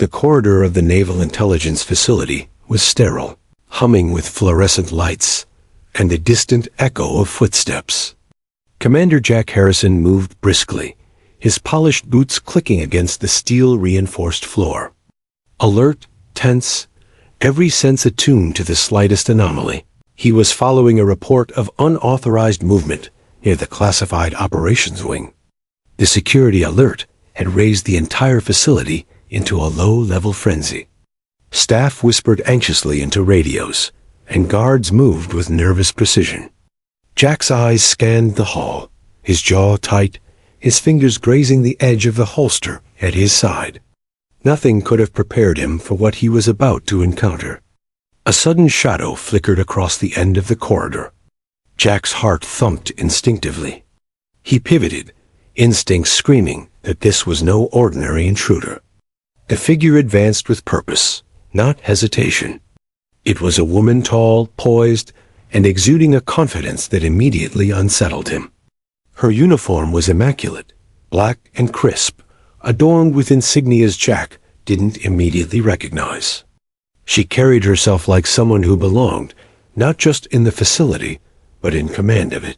The corridor of the Naval Intelligence Facility was sterile, humming with fluorescent lights and a distant echo of footsteps. Commander Jack Harrison moved briskly, his polished boots clicking against the steel-reinforced floor. Alert, tense, every sense attuned to the slightest anomaly. He was following a report of unauthorized movement near the classified operations wing. The security alert had raised the entire facility into a low-level frenzy. Staff whispered anxiously into radios, and guards moved with nervous precision. Jack's eyes scanned the hall, his jaw tight, his fingers grazing the edge of the holster at his side. Nothing could have prepared him for what he was about to encounter. A sudden shadow flickered across the end of the corridor. Jack's heart thumped instinctively. He pivoted, instinct screaming that this was no ordinary intruder. The figure advanced with purpose, not hesitation. It was a woman, tall, poised, and exuding a confidence that immediately unsettled him. Her uniform was immaculate, black and crisp, adorned with insignias Jack didn't immediately recognize. She carried herself like someone who belonged, not just in the facility, but in command of it.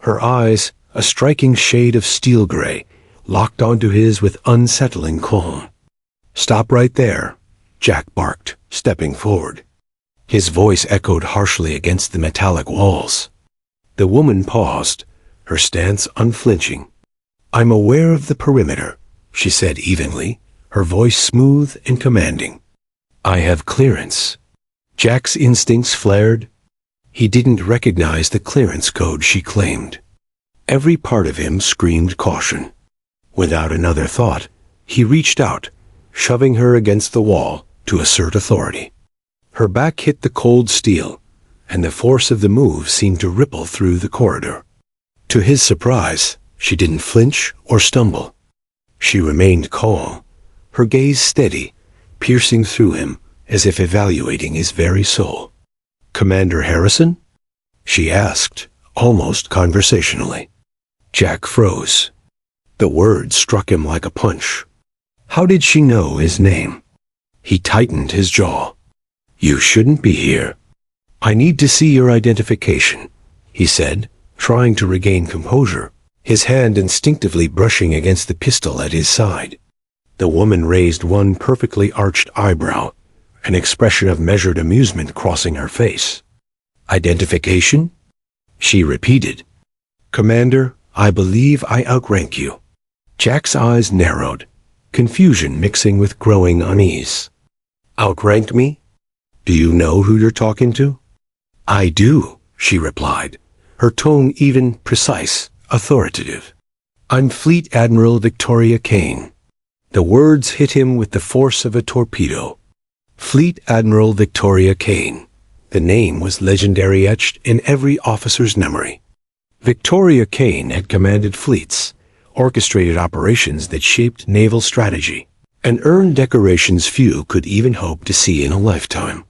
Her eyes, a striking shade of steel gray, locked onto his with unsettling calm. "Stop right there," Jack barked, stepping forward. His voice echoed harshly against the metallic walls. The woman paused, her stance unflinching. "I'm aware of the perimeter," she said evenly, her voice smooth and commanding. "I have clearance." Jack's instincts flared. He didn't recognize the clearance code she claimed. Every part of him screamed caution. Without another thought, he reached out, shoving her against the wall to assert authority. Her back hit the cold steel, and the force of the move seemed to ripple through the corridor. To his surprise, she didn't flinch or stumble. She remained calm, her gaze steady, piercing through him as if evaluating his very soul. "Commander Harrison?" she asked, almost conversationally. Jack froze. The word struck him like a punch. How did she know his name? He tightened his jaw. "You shouldn't be here." "I need to see your identification," he said, trying to regain composure, his hand instinctively brushing against the pistol at his side. The woman raised one perfectly arched eyebrow, an expression of measured amusement crossing her face. "Identification?" she repeated. "Commander, I believe I outrank you." Jack's eyes narrowed, confusion mixing with growing unease. "Outrank me? Do you know who you're talking to?" "I do," she replied, her tone even, precise, authoritative. "I'm Fleet Admiral Victoria Kane." The words hit him with the force of a torpedo. Fleet Admiral Victoria Kane. The name was legendary, etched in every officer's memory. Victoria Kane had commanded fleets, orchestrated operations that shaped naval strategy, and earned decorations few could even hope to see in a lifetime.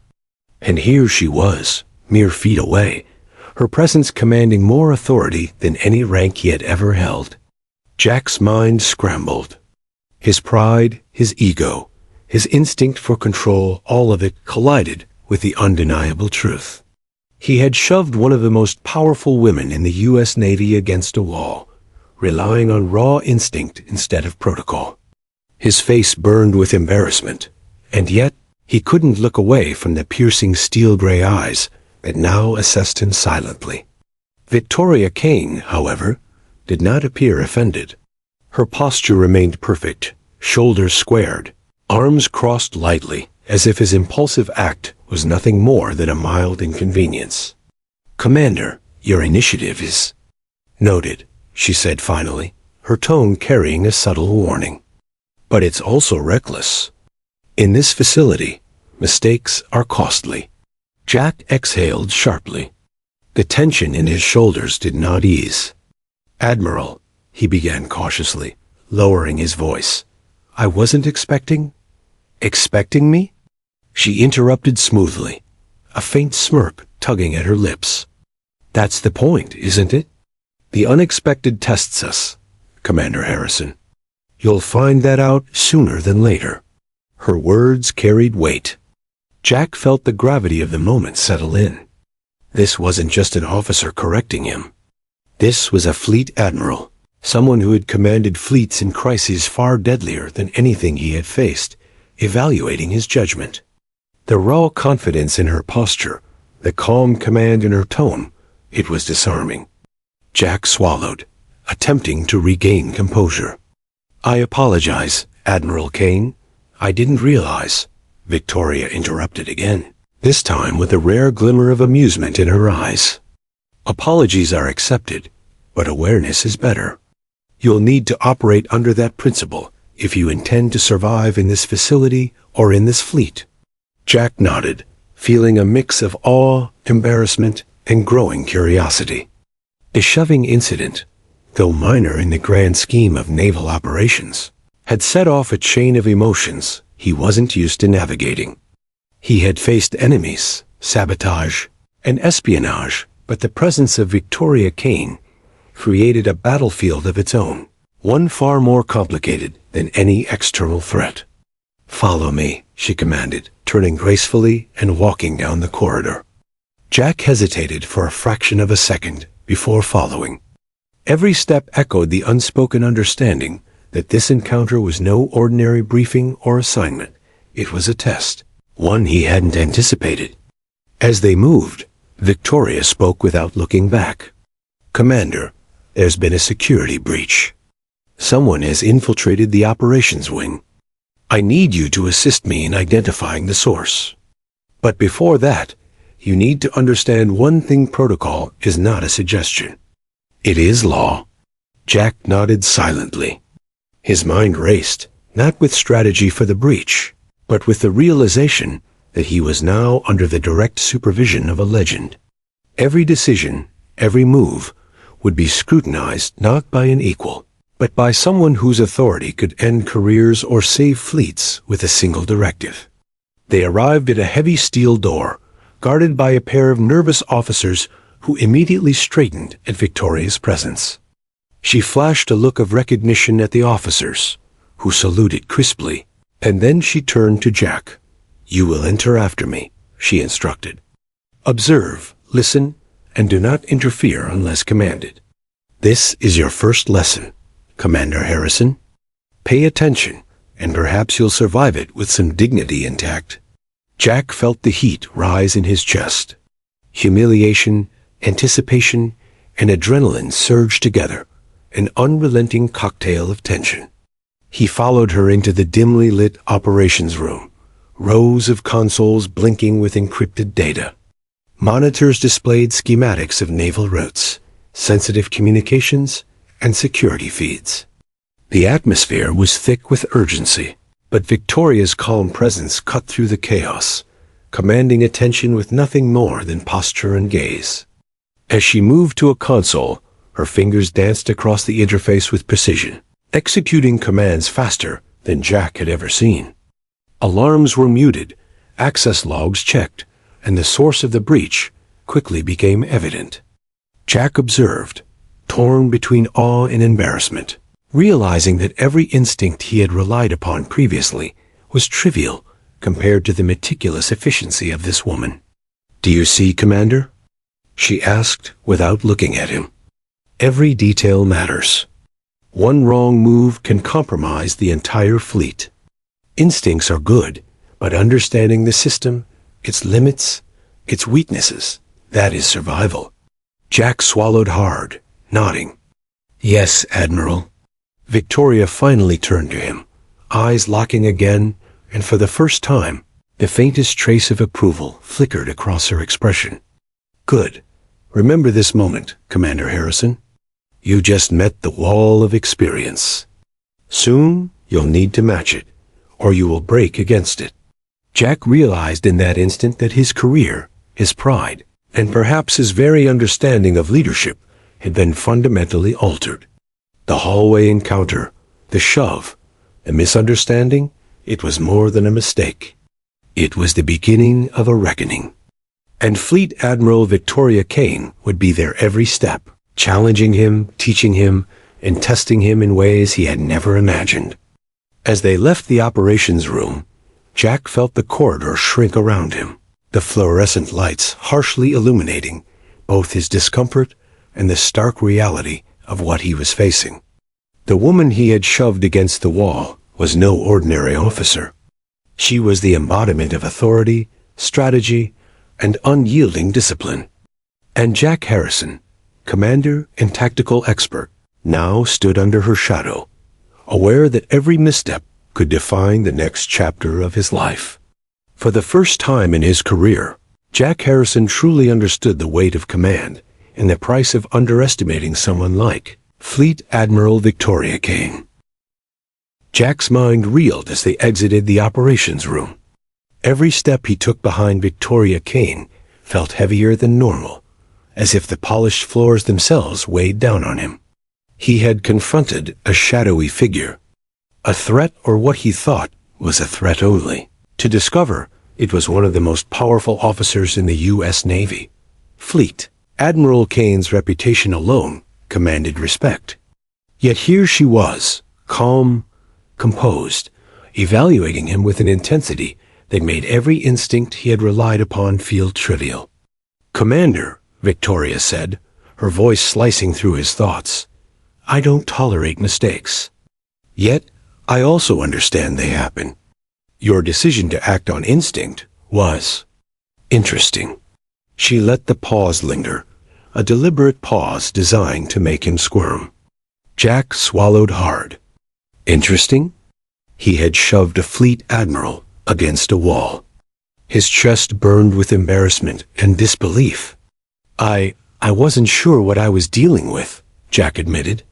And here she was, mere feet away, her presence commanding more authority than any rank he had ever held. Jack's mind scrambled. His pride, his ego, his instinct for control, all of it collided with the undeniable truth. He had shoved one of the most powerful women in the U.S. Navy against a wall, relying on raw instinct instead of protocol. His face burned with embarrassment, and yet he couldn't look away from the piercing steel-gray eyes that now assessed him silently. Victoria Kane, however, did not appear offended. Her posture remained perfect, shoulders squared, arms crossed lightly, as if his impulsive act was nothing more than a mild inconvenience. "Commander, your initiative is..." "Noted," she said finally, her tone carrying a subtle warning. "But it's also reckless. In this facility, mistakes are costly." Jack exhaled sharply. The tension in his shoulders did not ease. "Admiral," he began cautiously, lowering his voice. "I wasn't expecting..." "Expecting me?" She interrupted smoothly, a faint smirk tugging at her lips. "That's the point, isn't it? The unexpected tests us, Commander Harrison. You'll find that out sooner than later." Her words carried weight. Jack felt the gravity of the moment settle in. This wasn't just an officer correcting him. This was a fleet admiral, someone who had commanded fleets in crises far deadlier than anything he had faced, evaluating his judgment. The raw confidence in her posture, the calm command in her tone, it was disarming. Jack swallowed, attempting to regain composure. "I apologize, Admiral Kane. I didn't realize," Victoria interrupted again, this time with a rare glimmer of amusement in her eyes. "Apologies are accepted, but awareness is better. You'll need to operate under that principle if you intend to survive in this facility or in this fleet." Jack nodded, feeling a mix of awe, embarrassment, and growing curiosity. The shoving incident, though minor in the grand scheme of naval operations, had set off a chain of emotions he wasn't used to navigating. He had faced enemies, sabotage, and espionage, but the presence of Victoria Kane created a battlefield of its own, one far more complicated than any external threat. "Follow me," she commanded, turning gracefully and walking down the corridor. Jack hesitated for a fraction of a second before following. Every step echoed the unspoken understanding that this encounter was no ordinary briefing or assignment. It was a test, one he hadn't anticipated. As they moved, Victoria spoke without looking back. "Commander, there's been a security breach. Someone has infiltrated the operations wing. I need you to assist me in identifying the source. But before that, you need to understand one thing: protocol is not a suggestion. It is law." Jack nodded silently. His mind raced, not with strategy for the breach, but with the realization that he was now under the direct supervision of a legend. Every decision, every move, would be scrutinized not by an equal, but by someone whose authority could end careers or save fleets with a single directive. They arrived at a heavy steel door, guarded by a pair of nervous officers who immediately straightened at Victoria's presence. She flashed a look of recognition at the officers, who saluted crisply, and then she turned to Jack. "You will enter after me," she instructed. "Observe, listen, and do not interfere unless commanded. This is your first lesson, Commander Harrison. Pay attention, and perhaps you'll survive it with some dignity intact." Jack felt the heat rise in his chest. Humiliation, anticipation, and adrenaline surged together, an unrelenting cocktail of tension. He followed her into the dimly lit operations room, rows of consoles blinking with encrypted data. Monitors displayed schematics of naval routes, sensitive communications, and security feeds. The atmosphere was thick with urgency, but Victoria's calm presence cut through the chaos, commanding attention with nothing more than posture and gaze. As she moved to a console, her fingers danced across the interface with precision, executing commands faster than Jack had ever seen. Alarms were muted, access logs checked, and the source of the breach quickly became evident. Jack observed, torn between awe and embarrassment, realizing that every instinct he had relied upon previously was trivial compared to the meticulous efficiency of this woman. "Do you see, Commander?" she asked without looking at him. "Every detail matters. One wrong move can compromise the entire fleet. Instincts are good, but understanding the system, its limits, its weaknesses, that is survival." Jack swallowed hard, nodding. "Yes, Admiral." Victoria finally turned to him, eyes locking again, and for the first time, the faintest trace of approval flickered across her expression. "Good. Remember this moment, Commander Harrison. You just met the wall of experience. Soon, you'll need to match it, or you will break against it." Jack realized in that instant that his career, his pride, and perhaps his very understanding of leadership had been fundamentally altered. The hallway encounter, the shove, the misunderstanding, it was more than a mistake. It was the beginning of a reckoning. And Fleet Admiral Victoria Kane would be there every step, challenging him, teaching him, and testing him in ways he had never imagined. As they left the operations room, Jack felt the corridor shrink around him, the fluorescent lights harshly illuminating both his discomfort and the stark reality of what he was facing. The woman he had shoved against the wall was no ordinary officer. She was the embodiment of authority, strategy, and unyielding discipline. And Jack Harrison, commander and tactical expert, now stood under her shadow, aware that every misstep could define the next chapter of his life. For the first time in his career, Jack Harrison truly understood the weight of command and the price of underestimating someone like Fleet Admiral Victoria Kane. Jack's mind reeled as they exited the operations room. Every step he took behind Victoria Kane felt heavier than normal, as if the polished floors themselves weighed down on him. He had confronted a shadowy figure, a threat, or what he thought was a threat only. To discover, it was one of the most powerful officers in the U.S. Navy. Fleet Admiral Kane's reputation alone commanded respect. Yet here she was, calm, composed, evaluating him with an intensity that made every instinct he had relied upon feel trivial. "Commander," Victoria said, her voice slicing through his thoughts, "I don't tolerate mistakes. Yet, I also understand they happen. Your decision to act on instinct was interesting." She let the pause linger, a deliberate pause designed to make him squirm. Jack swallowed hard. Interesting? He had shoved a fleet admiral against a wall. His chest burned with embarrassment and disbelief. I wasn't sure what I was dealing with," Jack admitted,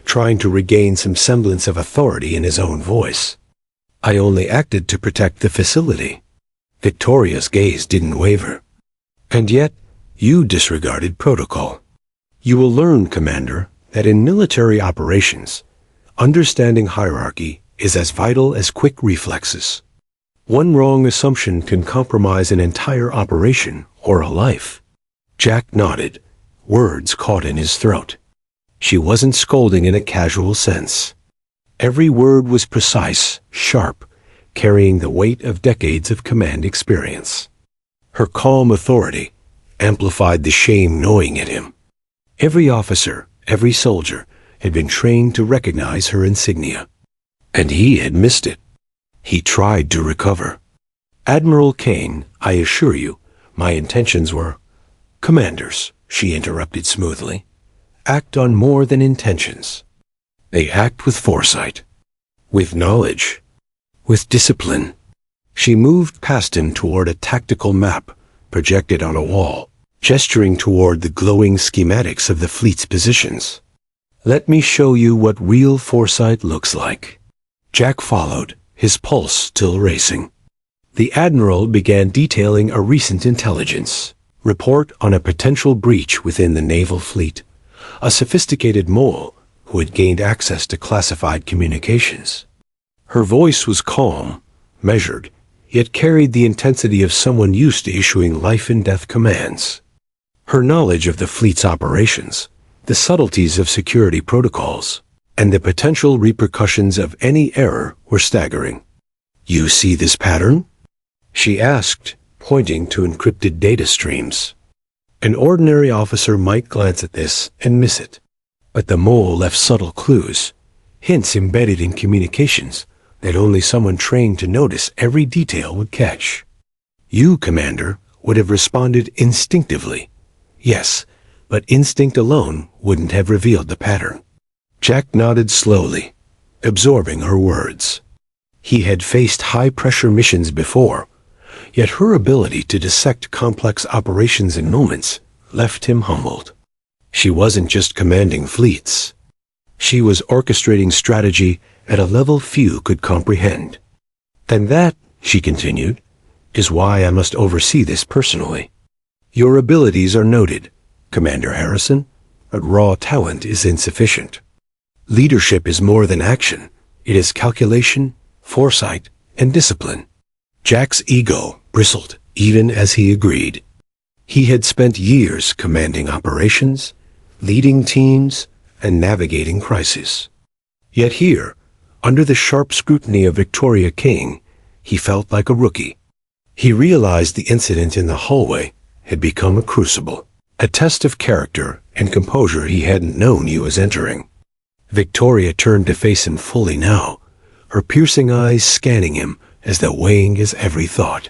trying to regain some semblance of authority in his own voice. "I only acted to protect the facility." Victoria's gaze didn't waver. "And yet, you disregarded protocol. You will learn, Commander, that in military operations, understanding hierarchy is as vital as quick reflexes. One wrong assumption can compromise an entire operation or a life." Jack nodded, words caught in his throat. She wasn't scolding in a casual sense. Every word was precise, sharp, carrying the weight of decades of command experience. Her calm authority amplified the shame gnawing at him. Every officer, every soldier, had been trained to recognize her insignia. And he had missed it. He tried to recover. "Admiral Kane, I assure you, my intentions were—" "Commanders," she interrupted smoothly, "act on more than intentions. They act with foresight, with knowledge, with discipline." She moved past him toward a tactical map projected on a wall, gesturing toward the glowing schematics of the fleet's positions. "Let me show you what real foresight looks like." Jack followed, his pulse still racing. The Admiral began detailing a recent intelligence report on a potential breach within the naval fleet, a sophisticated mole who had gained access to classified communications. Her voice was calm, measured, yet carried the intensity of someone used to issuing life-and-death commands. Her knowledge of the fleet's operations, the subtleties of security protocols, and the potential repercussions of any error were staggering. "You see this pattern?" she asked, pointing to encrypted data streams. An ordinary officer might glance at this and miss it, but the mole left subtle clues, hints embedded in communications that only someone trained to notice every detail would catch. You, Commander, would have responded instinctively. Yes, but instinct alone wouldn't have revealed the pattern. Jack nodded slowly, absorbing her words. He had faced high-pressure missions before, yet her ability to dissect complex operations in moments left him humbled. She wasn't just commanding fleets. She was orchestrating strategy at a level few could comprehend. "And that," she continued, "is why I must oversee this personally. Your abilities are noted, Commander Harrison, but raw talent is insufficient. Leadership is more than action. It is calculation, foresight, and discipline." Jack's ego bristled even as he agreed. He had spent years commanding operations, leading teams, and navigating crises. Yet here, under the sharp scrutiny of Victoria Kane, he felt like a rookie. He realized the incident in the hallway had become a crucible, a test of character and composure he hadn't known he was entering. Victoria turned to face him fully now, her piercing eyes scanning him as though weighing his every thought.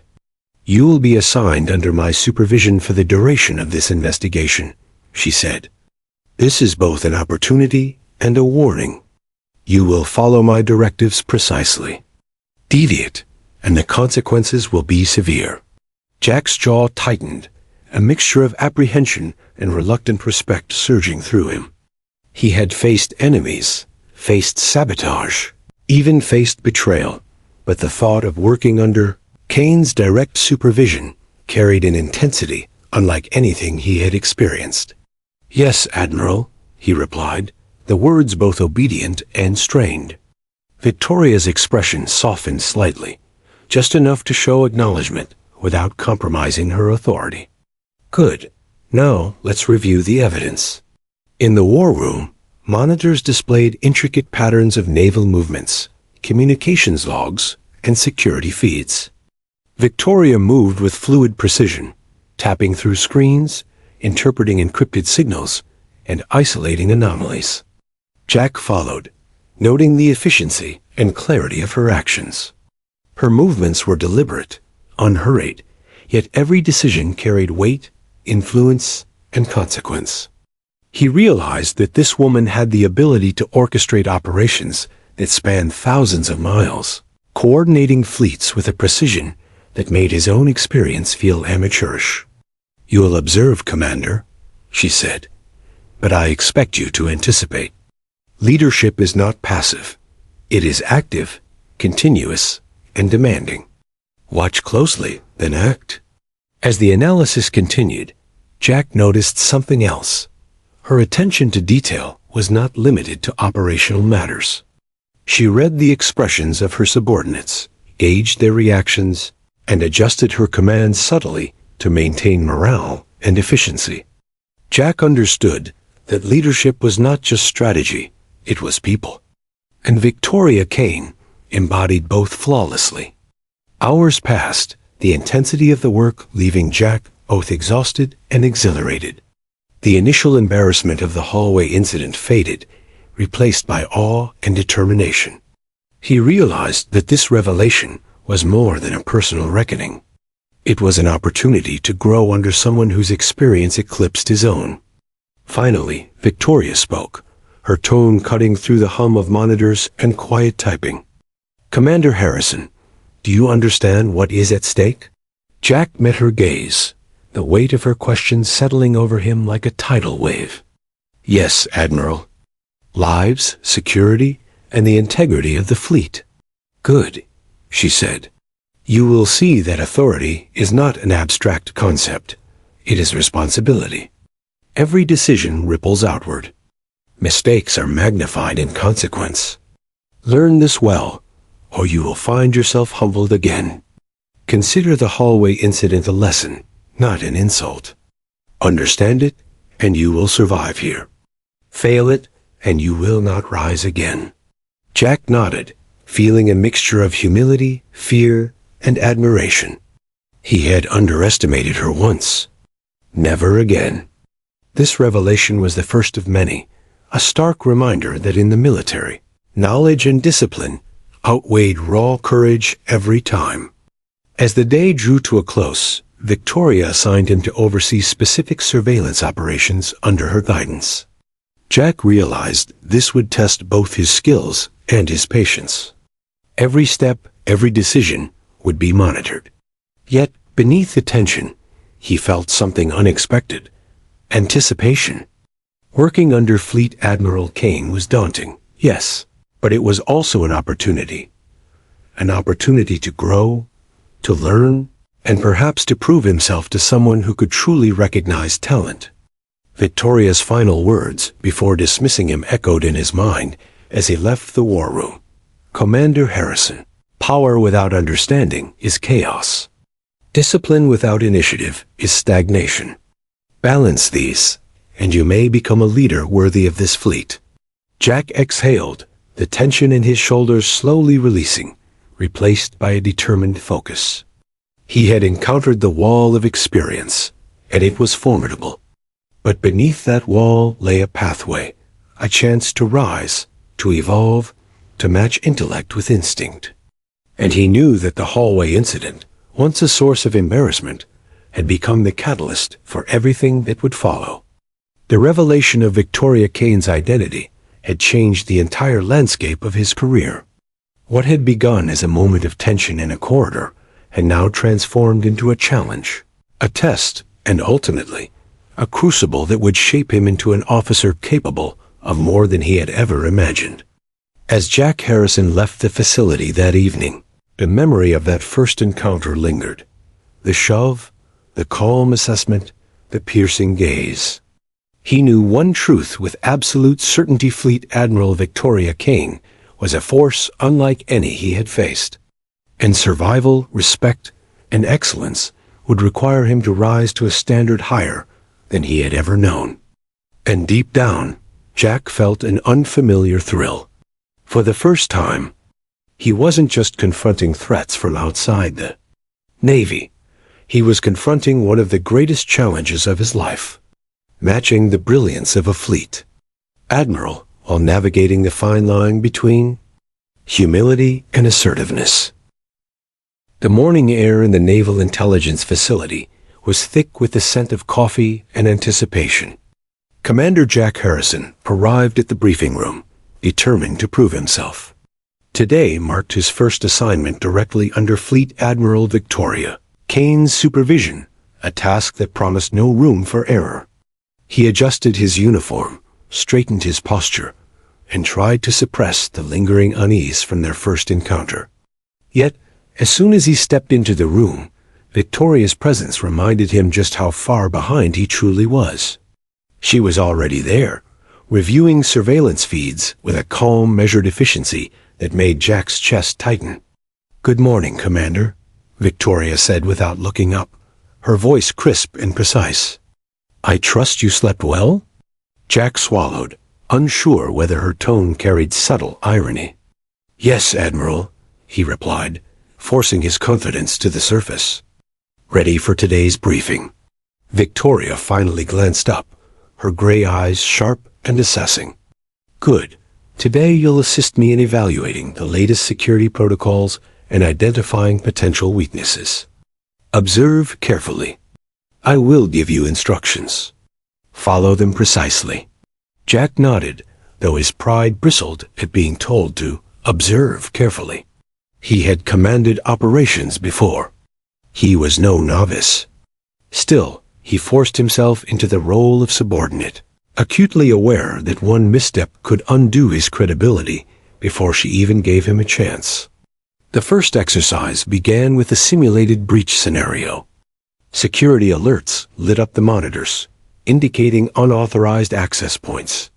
"You will be assigned under my supervision for the duration of this investigation," she said. "This is both an opportunity and a warning. You will follow my directives precisely. Deviate, and the consequences will be severe." Jack's jaw tightened, a mixture of apprehension and reluctant respect surging through him. He had faced enemies, faced sabotage, even faced betrayal, but the thought of working under Kane's direct supervision carried an intensity unlike anything he had experienced. "Yes, Admiral," he replied, the words both obedient and strained. Victoria's expression softened slightly, just enough to show acknowledgement without compromising her authority. "Good. Now let's review the evidence." In the war room, monitors displayed intricate patterns of naval movements, communications logs, and security feeds. Victoria moved with fluid precision, tapping through screens, interpreting encrypted signals, and isolating anomalies. Jack followed, noting the efficiency and clarity of her actions. Her movements were deliberate, unhurried, yet every decision carried weight, influence, and consequence. He realized that this woman had the ability to orchestrate operations that spanned thousands of miles, coordinating fleets with a precision that made his own experience feel amateurish. "You will observe, Commander," she said, "but I expect you to anticipate. Leadership is not passive. It is active, continuous, and demanding. Watch closely, then act." As the analysis continued, Jack noticed something else. Her attention to detail was not limited to operational matters. She read the expressions of her subordinates, gauged their reactions, and adjusted her commands subtly to maintain morale and efficiency. Jack understood that leadership was not just strategy, it was people. And Victoria Kane embodied both flawlessly. Hours passed, the intensity of the work leaving Jack both exhausted and exhilarated. The initial embarrassment of the hallway incident faded, replaced by awe and determination. He realized that this revelation was more than a personal reckoning. It was an opportunity to grow under someone whose experience eclipsed his own. Finally, Victoria spoke, her tone cutting through the hum of monitors and quiet typing. "Commander Harrison, do you understand what is at stake?" Jack met her gaze, the weight of her question settling over him like a tidal wave. "Yes, Admiral. Lives, security, and the integrity of the fleet." "Good," she said. "You will see that authority is not an abstract concept. It is responsibility. Every decision ripples outward. Mistakes are magnified in consequence. Learn this well, or you will find yourself humbled again. Consider the hallway incident a lesson, not an insult. Understand it, and you will survive here. Fail it, and you will not rise again." Jack nodded, feeling a mixture of humility, fear, and admiration. He had underestimated her once. Never again. This revelation was the first of many, a stark reminder that in the military, knowledge and discipline outweighed raw courage every time. As the day drew to a close, Victoria assigned him to oversee specific surveillance operations under her guidance. Jack realized this would test both his skills and his patience. Every step, every decision would be monitored. Yet, beneath the tension, he felt something unexpected: anticipation. Working under Fleet Admiral Kane was daunting, yes, but it was also an opportunity. An opportunity to grow, to learn, and perhaps to prove himself to someone who could truly recognize talent. Victoria's final words before dismissing him echoed in his mind as he left the war room. "Commander Harrison, power without understanding is chaos. Discipline without initiative is stagnation. Balance these, and you may become a leader worthy of this fleet." Jack exhaled, the tension in his shoulders slowly releasing, replaced by a determined focus. He had encountered the wall of experience, and it was formidable. But beneath that wall lay a pathway, a chance to rise, to evolve, to match intellect with instinct. And he knew that the hallway incident, once a source of embarrassment, had become the catalyst for everything that would follow. The revelation of Victoria Kane's identity had changed the entire landscape of his career. What had begun as a moment of tension in a corridor had now transformed into a challenge, a test, and ultimately, a crucible that would shape him into an officer capable of more than he had ever imagined. As Jack Harrison left the facility that evening, the memory of that first encounter lingered. The shove, the calm assessment, the piercing gaze. He knew one truth with absolute certainty: Fleet Admiral Victoria Kane was a force unlike any he had faced. And survival, respect, and excellence would require him to rise to a standard higher than he had ever known. And deep down, Jack felt an unfamiliar thrill. For the first time, he wasn't just confronting threats from outside the Navy. He was confronting one of the greatest challenges of his life, matching the brilliance of a fleet admiral while navigating the fine line between humility and assertiveness. The morning air in the Naval Intelligence Facility was thick with the scent of coffee and anticipation. Commander Jack Harrison arrived at the briefing room, determined to prove himself. Today marked his first assignment directly under Fleet Admiral Victoria Kane's supervision, a task that promised no room for error. He adjusted his uniform, straightened his posture, and tried to suppress the lingering unease from their first encounter. Yet, as soon as he stepped into the room, Victoria's presence reminded him just how far behind he truly was. She was already there, reviewing surveillance feeds with a calm, measured efficiency that made Jack's chest tighten. "Good morning, Commander," Victoria said without looking up, her voice crisp and precise. "I trust you slept well?" Jack swallowed, unsure whether her tone carried subtle irony. "Yes, Admiral," he replied, forcing his confidence to the surface. "Ready for today's briefing." Victoria finally glanced up, her gray eyes sharp and assessing. "Good. Today you'll assist me in evaluating the latest security protocols and identifying potential weaknesses. Observe carefully. I will give you instructions. Follow them precisely." Jack nodded, though his pride bristled at being told to observe carefully. He had commanded operations before. He was no novice. Still, he forced himself into the role of subordinate, acutely aware that one misstep could undo his credibility before she even gave him a chance. The first exercise began with a simulated breach scenario. Security alerts lit up the monitors, indicating unauthorized access points.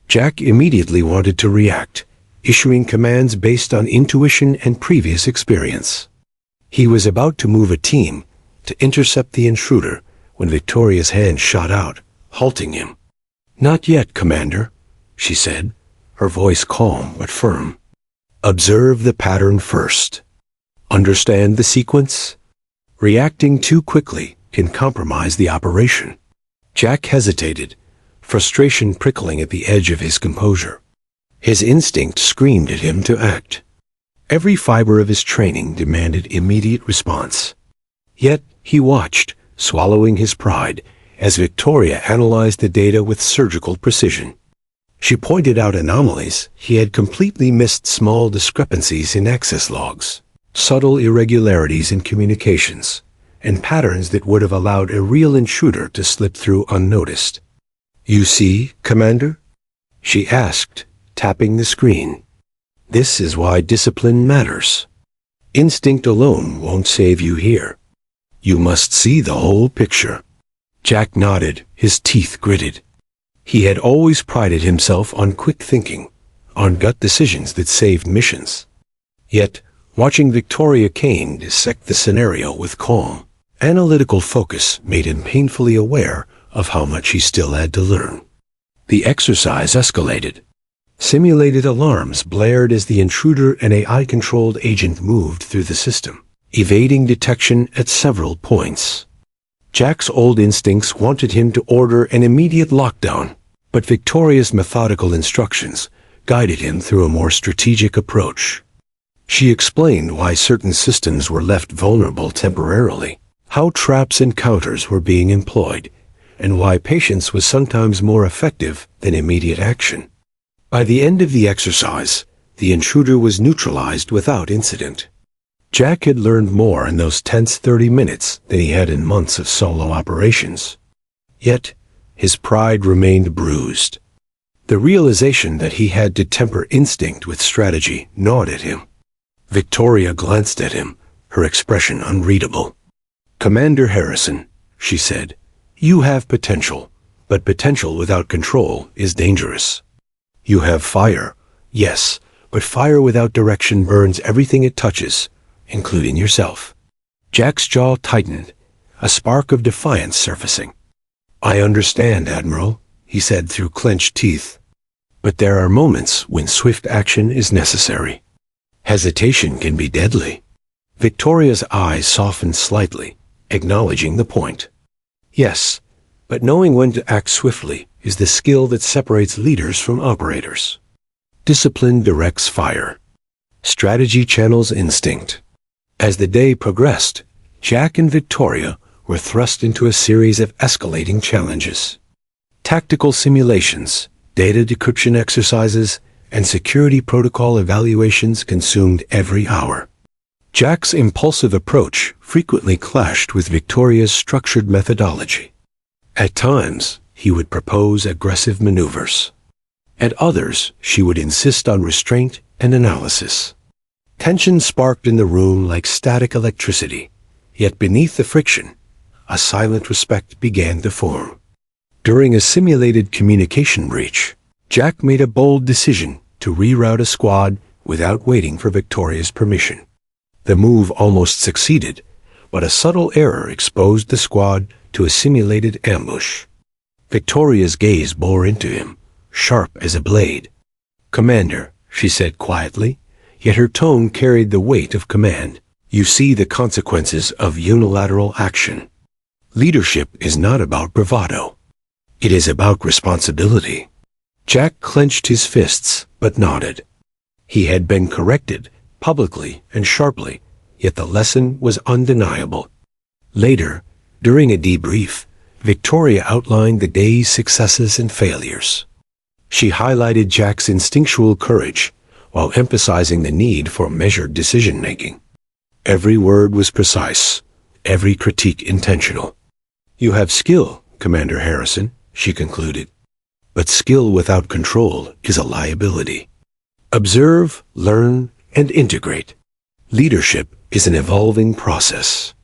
Jack immediately wanted to react, issuing commands based on intuition and previous experience. He was about to move a team to intercept the intruder when Victoria's hand shot out, halting him. "Not yet, Commander," she said, her voice calm but firm. "Observe the pattern first. Understand the sequence? Reacting too quickly can compromise the operation." Jack hesitated, frustration prickling at the edge of his composure. His instinct screamed at him to act. Every fiber of his training demanded immediate response. Yet he watched, swallowing his pride, as Victoria analyzed the data with surgical precision. She pointed out anomalies he had completely missed: small discrepancies in access logs, subtle irregularities in communications, and patterns that would have allowed a real intruder to slip through unnoticed. "You see, Commander?" she asked, tapping the screen. "This is why discipline matters. Instinct alone won't save you here. You must see the whole picture." Jack nodded, his teeth gritted. He had always prided himself on quick thinking, on gut decisions that saved missions. Yet, watching Victoria Kane dissect the scenario with calm, analytical focus made him painfully aware of how much he still had to learn. The exercise escalated. Simulated alarms blared as the intruder, an AI-controlled agent, moved through the system, evading detection at several points. Jack's old instincts wanted him to order an immediate lockdown, but Victoria's methodical instructions guided him through a more strategic approach. She explained why certain systems were left vulnerable temporarily, how traps and counters were being employed, and why patience was sometimes more effective than immediate action. By the end of the exercise, the intruder was neutralized without incident. Jack had learned more in those tense 30 minutes than he had in months of solo operations. Yet, his pride remained bruised. The realization that he had to temper instinct with strategy gnawed at him. Victoria glanced at him, her expression unreadable. "Commander Harrison," she said, "you have potential, but potential without control is dangerous. You have fire, yes, but fire without direction burns everything it touches, including yourself." Jack's jaw tightened, a spark of defiance surfacing. "I understand, Admiral," he said through clenched teeth. "But there are moments when swift action is necessary. Hesitation can be deadly." Victoria's eyes softened slightly, acknowledging the point. "Yes, but knowing when to act swiftly is the skill that separates leaders from operators. Discipline directs fire. Strategy channels instinct." As the day progressed, Jack and Victoria were thrust into a series of escalating challenges. Tactical simulations, data decryption exercises, and security protocol evaluations consumed every hour. Jack's impulsive approach frequently clashed with Victoria's structured methodology. At times, he would propose aggressive maneuvers. At others, she would insist on restraint and analysis. Tension sparked in the room like static electricity, yet beneath the friction, a silent respect began to form. During a simulated communication breach, Jack made a bold decision to reroute a squad without waiting for Victoria's permission. The move almost succeeded, but a subtle error exposed the squad to a simulated ambush. Victoria's gaze bore into him, sharp as a blade. "Commander," she said quietly, yet her tone carried the weight of command, "you see the consequences of unilateral action. Leadership is not about bravado. It is about responsibility." Jack clenched his fists, but nodded. He had been corrected, publicly and sharply, yet the lesson was undeniable. Later, during a debrief, Victoria outlined the day's successes and failures. She highlighted Jack's instinctual courage, while emphasizing the need for measured decision-making. Every word was precise, every critique intentional. "You have skill, Commander Harrison," she concluded. "But skill without control is a liability. Observe, learn, and integrate. Leadership is an evolving process.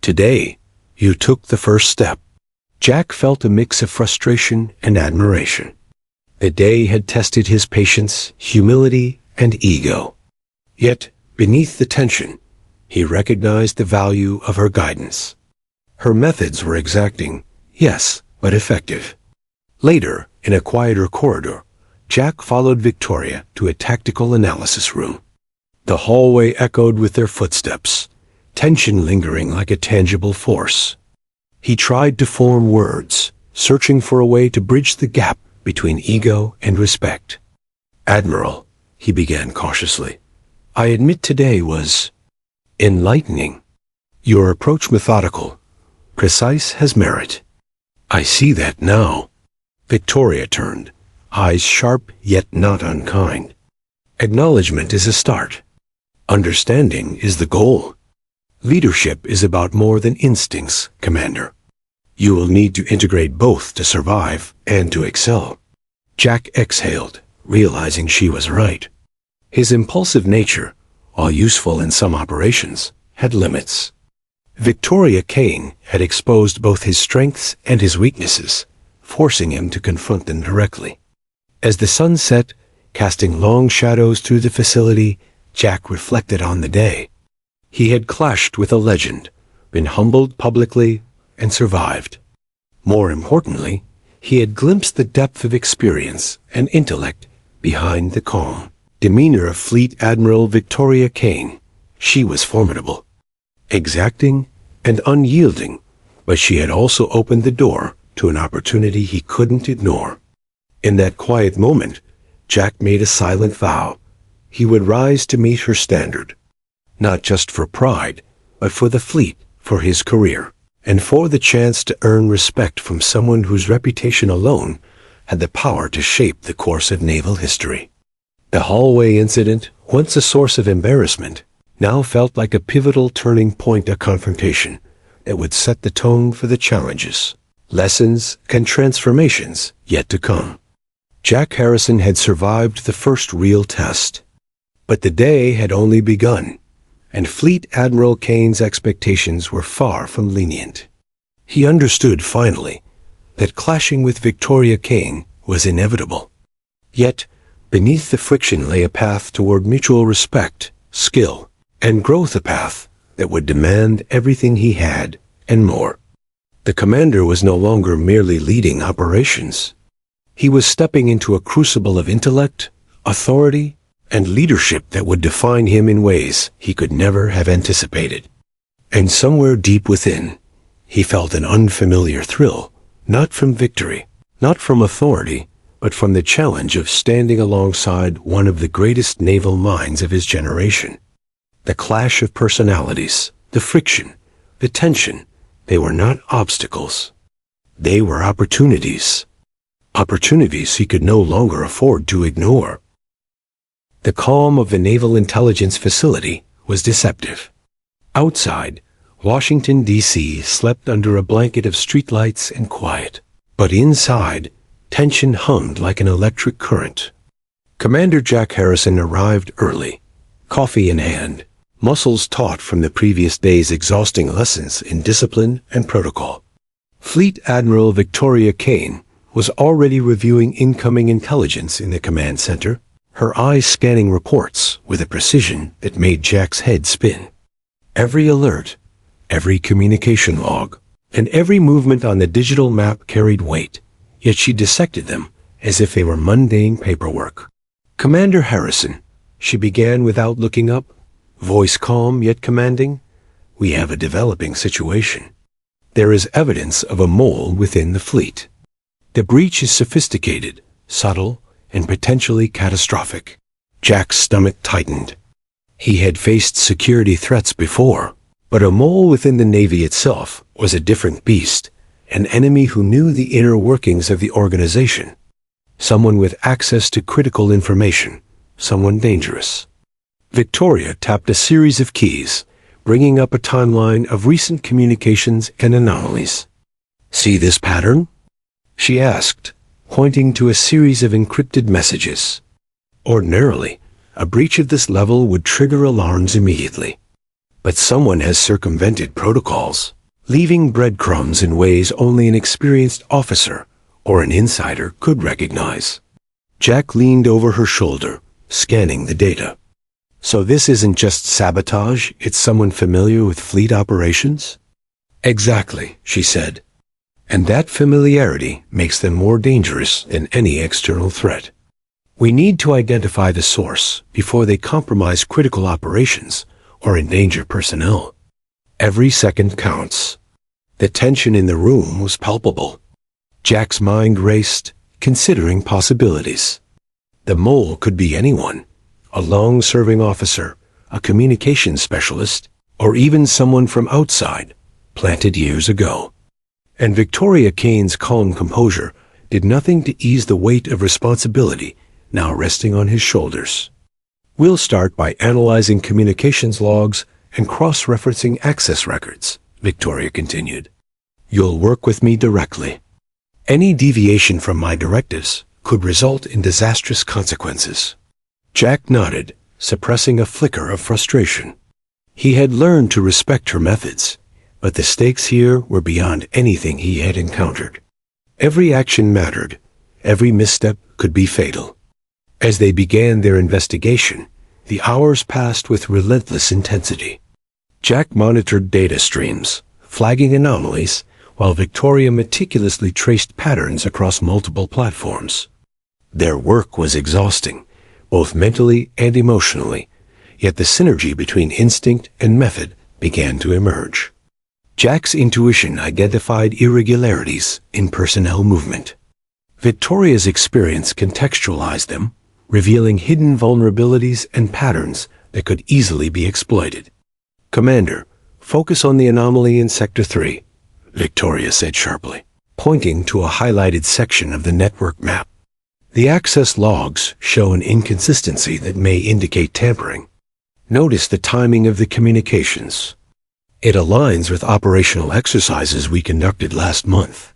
Today, you took the first step." Jack felt a mix of frustration and admiration. The day had tested his patience, humility, and ego. Yet, beneath the tension, he recognized the value of her guidance. Her methods were exacting, yes, but effective. Later, in a quieter corridor, Jack followed Victoria to a tactical analysis room. The hallway echoed with their footsteps, tension lingering like a tangible force. He tried to form words, searching for a way to bridge the gap between ego and respect. "Admiral," he began cautiously, "I admit today was enlightening. Your approach methodical, precise, has merit. I see that now." Victoria turned, eyes sharp yet not unkind. "Acknowledgement is a start. Understanding is the goal. Leadership is about more than instincts, Commander. You will need to integrate both to survive and to excel." Jack exhaled, realizing she was right. His impulsive nature, while useful in some operations, had limits. Victoria Kane had exposed both his strengths and his weaknesses, forcing him to confront them directly. As the sun set, casting long shadows through the facility, Jack reflected on the day. He had clashed with a legend, been humbled publicly, and survived. More importantly, he had glimpsed the depth of experience and intellect behind the calm demeanor of Fleet Admiral Victoria Kane, she was formidable, exacting and unyielding, but she had also opened the door to an opportunity he couldn't ignore. In that quiet moment, Jack made a silent vow. He would rise to meet her standard, not just for pride, but for the fleet, for his career, and for the chance to earn respect from someone whose reputation alone had the power to shape the course of naval history. The hallway incident, once a source of embarrassment, now felt like a pivotal turning point, a confrontation that would set the tone for the challenges, lessons, and transformations yet to come. Jack Harrison had survived the first real test, but the day had only begun, and Fleet Admiral Kane's expectations were far from lenient. He understood finally that clashing with Victoria Kane was inevitable. Yet, beneath the friction lay a path toward mutual respect, skill, and growth, a path that would demand everything he had and more. The commander was no longer merely leading operations. He was stepping into a crucible of intellect, authority, and leadership that would define him in ways he could never have anticipated. And somewhere deep within, he felt an unfamiliar thrill, not from victory, not from authority, but from the challenge of standing alongside one of the greatest naval minds of his generation. The clash of personalities, the friction, the tension, they were not obstacles. They were opportunities. Opportunities he could no longer afford to ignore. The calm of the Naval Intelligence Facility was deceptive. Outside, Washington, D.C. slept under a blanket of streetlights and quiet. But inside, tension hummed like an electric current. Commander Jack Harrison arrived early, coffee in hand, muscles taut from the previous day's exhausting lessons in discipline and protocol. Fleet Admiral Victoria Kane was already reviewing incoming intelligence in the command center, her eyes scanning reports with a precision that made Jack's head spin. Every alert, every communication log, and every movement on the digital map carried weight, yet she dissected them as if they were mundane paperwork. "Commander Harrison," she began without looking up, voice calm yet commanding, "we have a developing situation. There is evidence of a mole within the fleet. The breach is sophisticated, subtle, and potentially catastrophic." Jack's stomach tightened. He had faced security threats before, but a mole within the Navy itself was a different beast, an enemy who knew the inner workings of the organization. Someone with access to critical information, someone dangerous. Victoria tapped a series of keys, bringing up a timeline of recent communications and anomalies. "See this pattern?" she asked, pointing to a series of encrypted messages. Ordinarily, a breach of this level would trigger alarms immediately. But someone has circumvented protocols, leaving breadcrumbs in ways only an experienced officer or an insider could recognize. Jack leaned over her shoulder, scanning the data. "So this isn't just sabotage, it's someone familiar with fleet operations?" "Exactly," she said. "And that familiarity makes them more dangerous than any external threat. We need to identify the source before they compromise critical operations or endanger personnel. Every second counts." The tension in the room was palpable. Jack's mind raced, considering possibilities. The mole could be anyone, a long-serving officer, a communications specialist, or even someone from outside, planted years ago. And Victoria Kane's calm composure did nothing to ease the weight of responsibility now resting on his shoulders. "We'll start by analyzing communications logs and cross-referencing access records," Victoria continued. "You'll work with me directly. Any deviation from my directives could result in disastrous consequences." Jack nodded, suppressing a flicker of frustration. He had learned to respect her methods, but the stakes here were beyond anything he had encountered. Every action mattered. Every misstep could be fatal. As they began their investigation, the hours passed with relentless intensity. Jack monitored data streams, flagging anomalies, while Victoria meticulously traced patterns across multiple platforms. Their work was exhausting, both mentally and emotionally, yet the synergy between instinct and method began to emerge. Jack's intuition identified irregularities in personnel movement. Victoria's experience contextualized them, revealing hidden vulnerabilities and patterns that could easily be exploited. "Commander, focus on the anomaly in Sector 3, Victoria said sharply, pointing to a highlighted section of the network map. "The access logs show an inconsistency that may indicate tampering. Notice the timing of the communications. It aligns with operational exercises we conducted last month."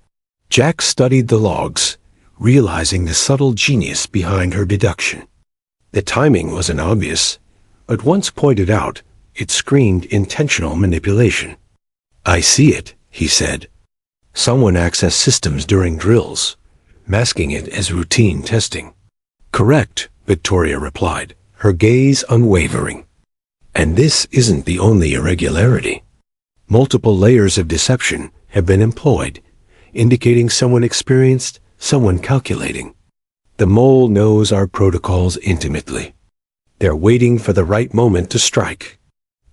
Jack studied the logs, realizing the subtle genius behind her deduction. The timing wasn't obvious, but once pointed out, it screamed intentional manipulation. "I see it," he said. "Someone accessed systems during drills, masking it as routine testing." "Correct," Victoria replied, her gaze unwavering. "And this isn't the only irregularity. Multiple layers of deception have been employed, indicating someone experienced, someone calculating. The mole knows our protocols intimately. They're waiting for the right moment to strike."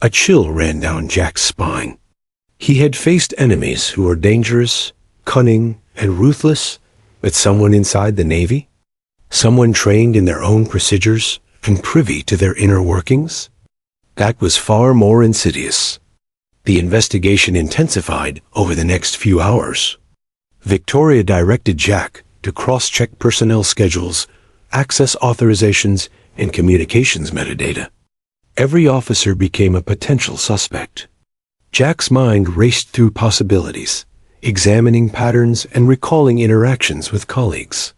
A chill ran down Jack's spine. He had faced enemies who were dangerous, cunning, and ruthless, but someone inside the Navy? Someone trained in their own procedures and privy to their inner workings? That was far more insidious. The investigation intensified over the next few hours. Victoria directed Jack to cross-check personnel schedules, access authorizations, and communications metadata. Every officer became a potential suspect. Jack's mind raced through possibilities, examining patterns and recalling interactions with colleagues.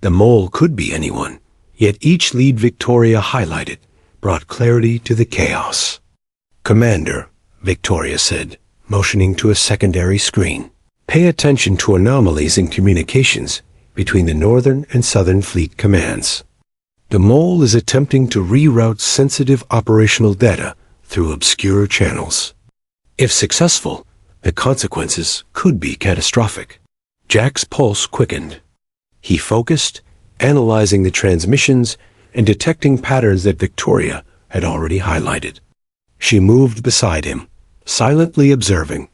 The mole could be anyone, yet each lead Victoria highlighted brought clarity to the chaos. "Commander," Victoria said, motioning to a secondary screen, "pay attention to anomalies in communications between the Northern and Southern Fleet commands. The mole is attempting to reroute sensitive operational data through obscure channels. If successful, the consequences could be catastrophic." Jack's pulse quickened. He focused, analyzing the transmissions and detecting patterns that Victoria had already highlighted. She moved beside him, silently observing,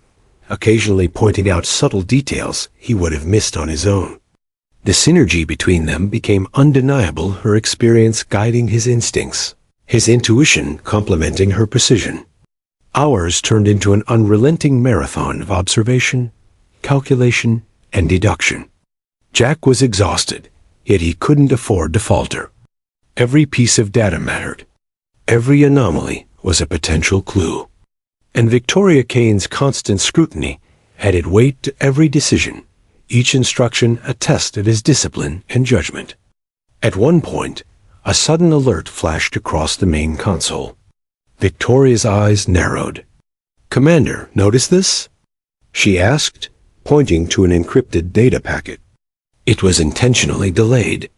occasionally pointing out subtle details he would have missed on his own. The synergy between them became undeniable, her experience guiding his instincts, his intuition complementing her precision. Hours turned into an unrelenting marathon of observation, calculation, and deduction. Jack was exhausted, yet he couldn't afford to falter. Every piece of data mattered. Every anomaly was a potential clue. And Victoria Kane's constant scrutiny added weight to every decision, each instruction a test of his discipline and judgment. At one point, a sudden alert flashed across the main console. Victoria's eyes narrowed. "Commander, notice this?" she asked, pointing to an encrypted data packet. "It was intentionally delayed.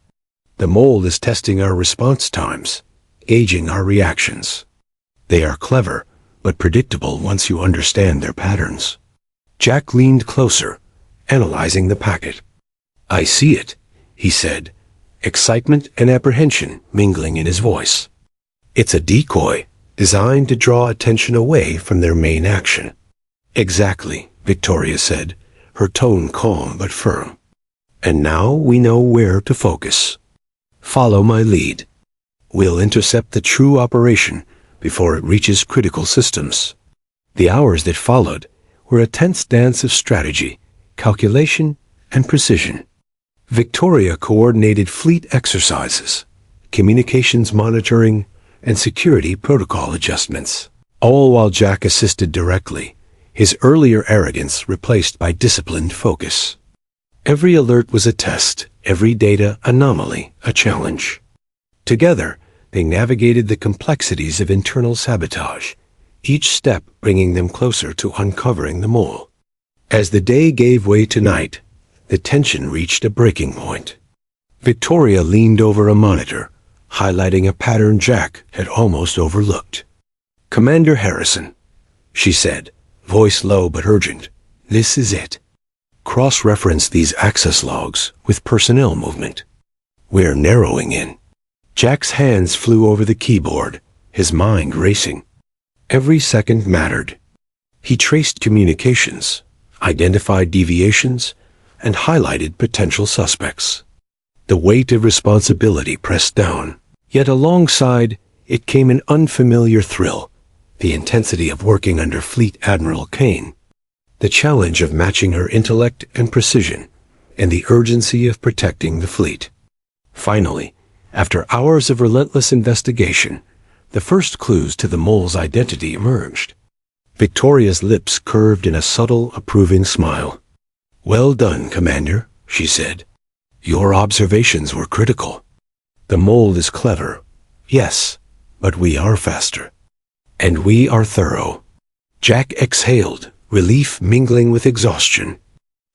The mole is testing our response times, gauging our reactions. They are clever, but predictable once you understand their patterns." Jack leaned closer, analyzing the packet. "I see it," he said, excitement and apprehension mingling in his voice. "It's a decoy, designed to draw attention away from their main action." "Exactly," Victoria said, her tone calm but firm. "And now we know where to focus. Follow my lead. We'll intercept the true operation before it reaches critical systems." The hours that followed were a tense dance of strategy, calculation, and precision. Victoria coordinated fleet exercises, communications monitoring, and security protocol adjustments, all while Jack assisted directly, his earlier arrogance replaced by disciplined focus. Every alert was a test, every data anomaly a challenge. Together, they navigated the complexities of internal sabotage, each step bringing them closer to uncovering the mole. As the day gave way to night, the tension reached a breaking point. Victoria leaned over a monitor, highlighting a pattern Jack had almost overlooked. "Commander Harrison," she said, voice low but urgent, "this is it. Cross-reference these access logs with personnel movement. We're narrowing in." Jack's hands flew over the keyboard, his mind racing. Every second mattered. He traced communications, identified deviations, and highlighted potential suspects. The weight of responsibility pressed down, yet alongside it came an unfamiliar thrill, the intensity of working under Fleet Admiral Kane, the challenge of matching her intellect and precision, and the urgency of protecting the fleet. Finally, after hours of relentless investigation, the first clues to the mole's identity emerged. Victoria's lips curved in a subtle, approving smile. "Well done, Commander," she said. "Your observations were critical. The mole is clever, yes, but we are faster. And we are thorough." Jack exhaled, relief mingling with exhaustion.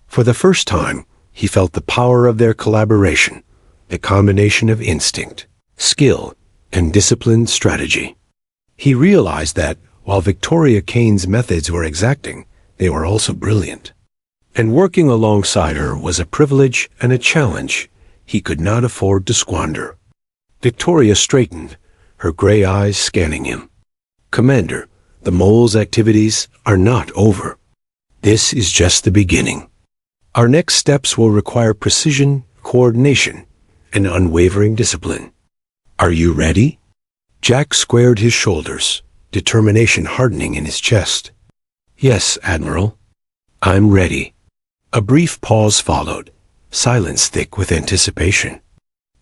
For the first time, he felt the power of their collaboration, the combination of instinct, skill, and disciplined strategy. He realized that, while Victoria Kane's methods were exacting, they were also brilliant. And working alongside her was a privilege and a challenge he could not afford to squander. Victoria straightened, her gray eyes scanning him. "Commander, the mole's activities are not over. This is just the beginning. Our next steps will require precision, coordination, and unwavering discipline. Are you ready?" Jack squared his shoulders, determination hardening in his chest. "Yes, Admiral. I'm ready." A brief pause followed, silence thick with anticipation.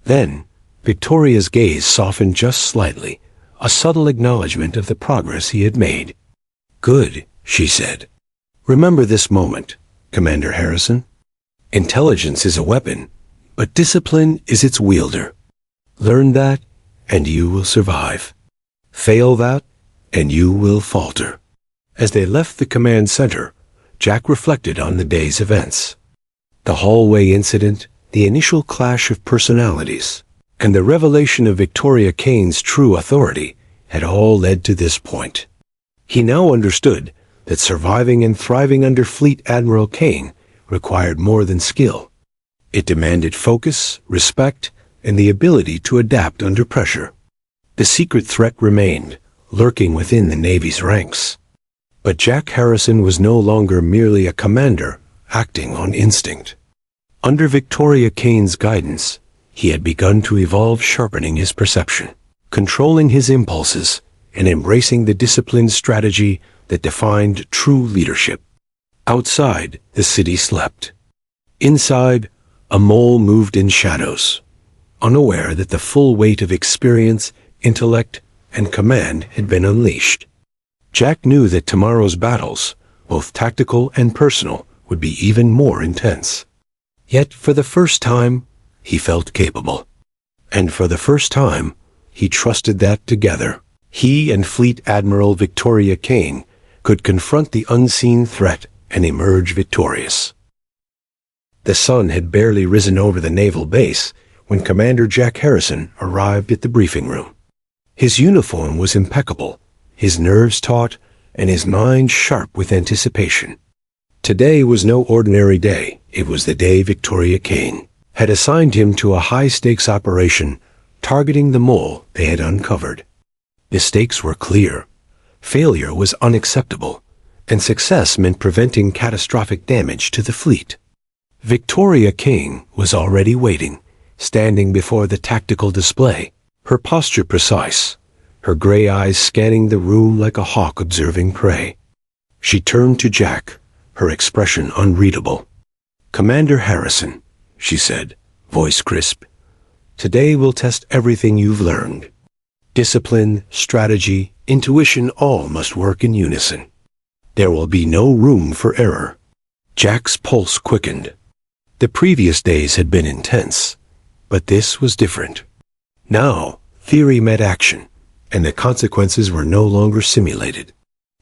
Then, Victoria's gaze softened just slightly, a subtle acknowledgement of the progress he had made. "Good," she said. "Remember this moment, Commander Harrison. Intelligence is a weapon, but discipline is its wielder. Learn that, and you will survive. Fail that, and you will falter." As they left the command center, Jack reflected on the day's events. The hallway incident, the initial clash of personalities, and the revelation of Victoria Kane's true authority had all led to this point. He now understood that surviving and thriving under Fleet Admiral Kane required more than skill. It demanded focus, respect, and the ability to adapt under pressure. The secret threat remained, lurking within the Navy's ranks. But Jack Harrison was no longer merely a commander acting on instinct. Under Victoria Kane's guidance, he had begun to evolve, sharpening his perception, controlling his impulses, and embracing the disciplined strategy that defined true leadership. Outside, the city slept. Inside, a mole moved in shadows, unaware that the full weight of experience, intellect, and command had been unleashed. Jack knew that tomorrow's battles, both tactical and personal, would be even more intense. Yet, for the first time, he felt capable. And for the first time, he trusted that together, he and Fleet Admiral Victoria Kane could confront the unseen threat and emerge victorious. The sun had barely risen over the naval base when Commander Jack Harrison arrived at the briefing room. His uniform was impeccable, his nerves taut, and his mind sharp with anticipation. Today was no ordinary day. It was the day Victoria Kane had assigned him to a high-stakes operation targeting the mole they had uncovered. The stakes were clear. Failure was unacceptable, and success meant preventing catastrophic damage to the fleet. Victoria Kane was already waiting, standing before the tactical display, her posture precise, her gray eyes scanning the room like a hawk observing prey. She turned to Jack, her expression unreadable. "Commander Harrison," she said, voice crisp, "today we'll test everything you've learned. Discipline, strategy, intuition all must work in unison. There will be no room for error." Jack's pulse quickened. The previous days had been intense, but this was different. Now, theory met action, and the consequences were no longer simulated.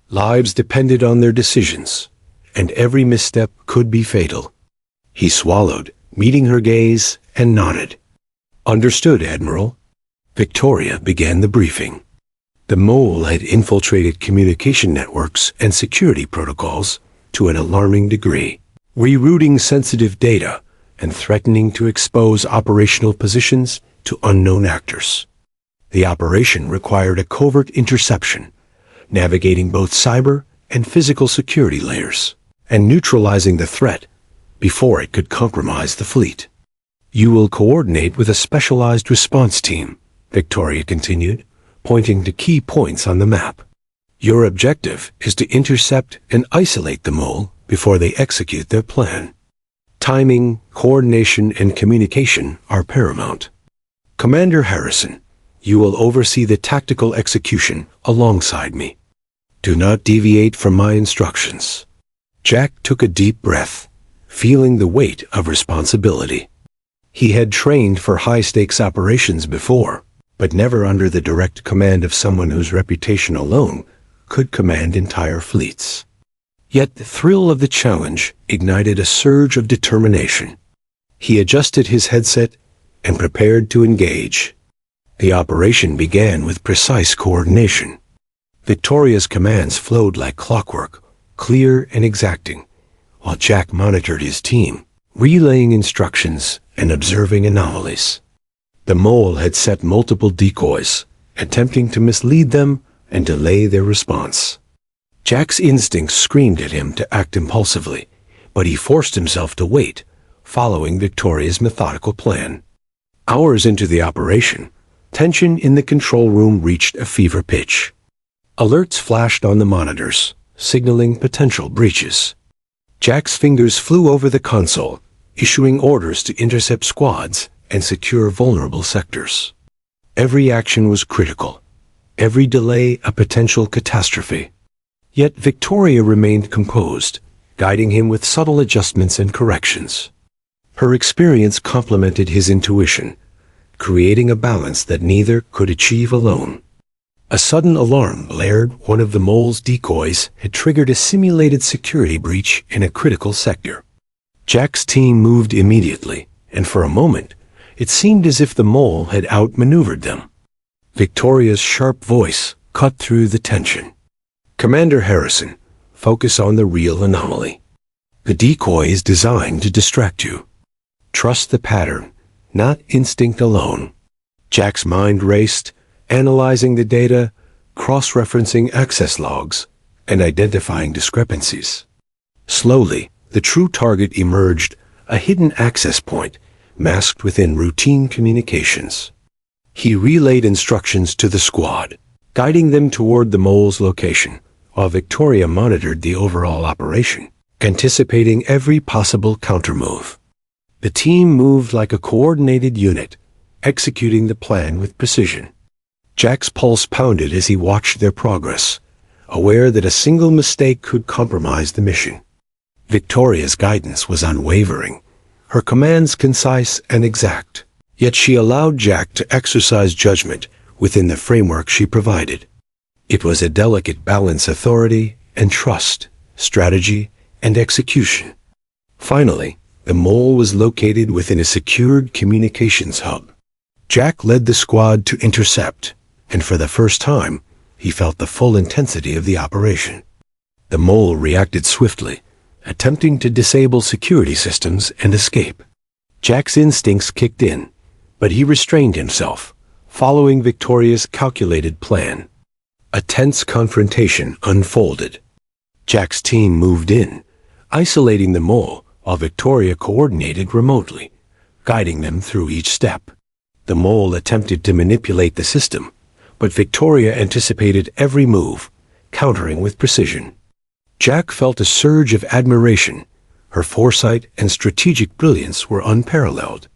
Lives depended on their decisions, and every misstep could be fatal. He swallowed, meeting her gaze, and nodded. "Understood, Admiral." Victoria began the briefing. The mole had infiltrated communication networks and security protocols to an alarming degree, rerouting sensitive data and threatening to expose operational positions to unknown actors. The operation required a covert interception, navigating both cyber and physical security layers, and neutralizing the threat before it could compromise the fleet. "You will coordinate with a specialized response team," Victoria continued, pointing to key points on the map. "Your objective is to intercept and isolate the mole before they execute their plan. Timing, coordination, and communication are paramount. Commander Harrison, you will oversee the tactical execution alongside me. Do not deviate from my instructions." Jack took a deep breath, feeling the weight of responsibility. He had trained for high-stakes operations before, but never under the direct command of someone whose reputation alone could command entire fleets. Yet the thrill of the challenge ignited a surge of determination. He adjusted his headset and prepared to engage. The operation began with precise coordination. Victoria's commands flowed like clockwork, clear and exacting, while Jack monitored his team, relaying instructions and observing anomalies. The mole had set multiple decoys, attempting to mislead them and delay their response. Jack's instincts screamed at him to act impulsively, but he forced himself to wait, following Victoria's methodical plan. Hours into the operation, tension in the control room reached a fever pitch. Alerts flashed on the monitors, signaling potential breaches. Jack's fingers flew over the console, issuing orders to intercept squads and secure vulnerable sectors. Every action was critical, every delay a potential catastrophe. Yet Victoria remained composed, guiding him with subtle adjustments and corrections. Her experience complemented his intuition, creating a balance that neither could achieve alone. A sudden alarm blared. One of the mole's decoys had triggered a simulated security breach in a critical sector. Jack's team moved immediately, and for a moment, it seemed as if the mole had outmaneuvered them. Victoria's sharp voice cut through the tension. "Commander Harrison, focus on the real anomaly. The decoy is designed to distract you. Trust the pattern, not instinct alone." Jack's mind raced, analyzing the data, cross-referencing access logs, and identifying discrepancies. Slowly, the true target emerged, a hidden access point masked within routine communications. He relayed instructions to the squad, guiding them toward the mole's location, while Victoria monitored the overall operation, anticipating every possible countermove. The team moved like a coordinated unit, executing the plan with precision. Jack's pulse pounded as he watched their progress, aware that a single mistake could compromise the mission. Victoria's guidance was unwavering, her commands concise and exact, yet she allowed Jack to exercise judgment within the framework she provided. It was a delicate balance: authority and trust, strategy and execution. Finally, the mole was located within a secured communications hub. Jack led the squad to intercept, and for the first time, he felt the full intensity of the operation. The mole reacted swiftly, attempting to disable security systems and escape. Jack's instincts kicked in, but he restrained himself, following Victoria's calculated plan. A tense confrontation unfolded. Jack's team moved in, isolating the mole, while Victoria coordinated remotely, guiding them through each step. The mole attempted to manipulate the system, but Victoria anticipated every move, countering with precision. Jack felt a surge of admiration. Her foresight and strategic brilliance were unparalleled.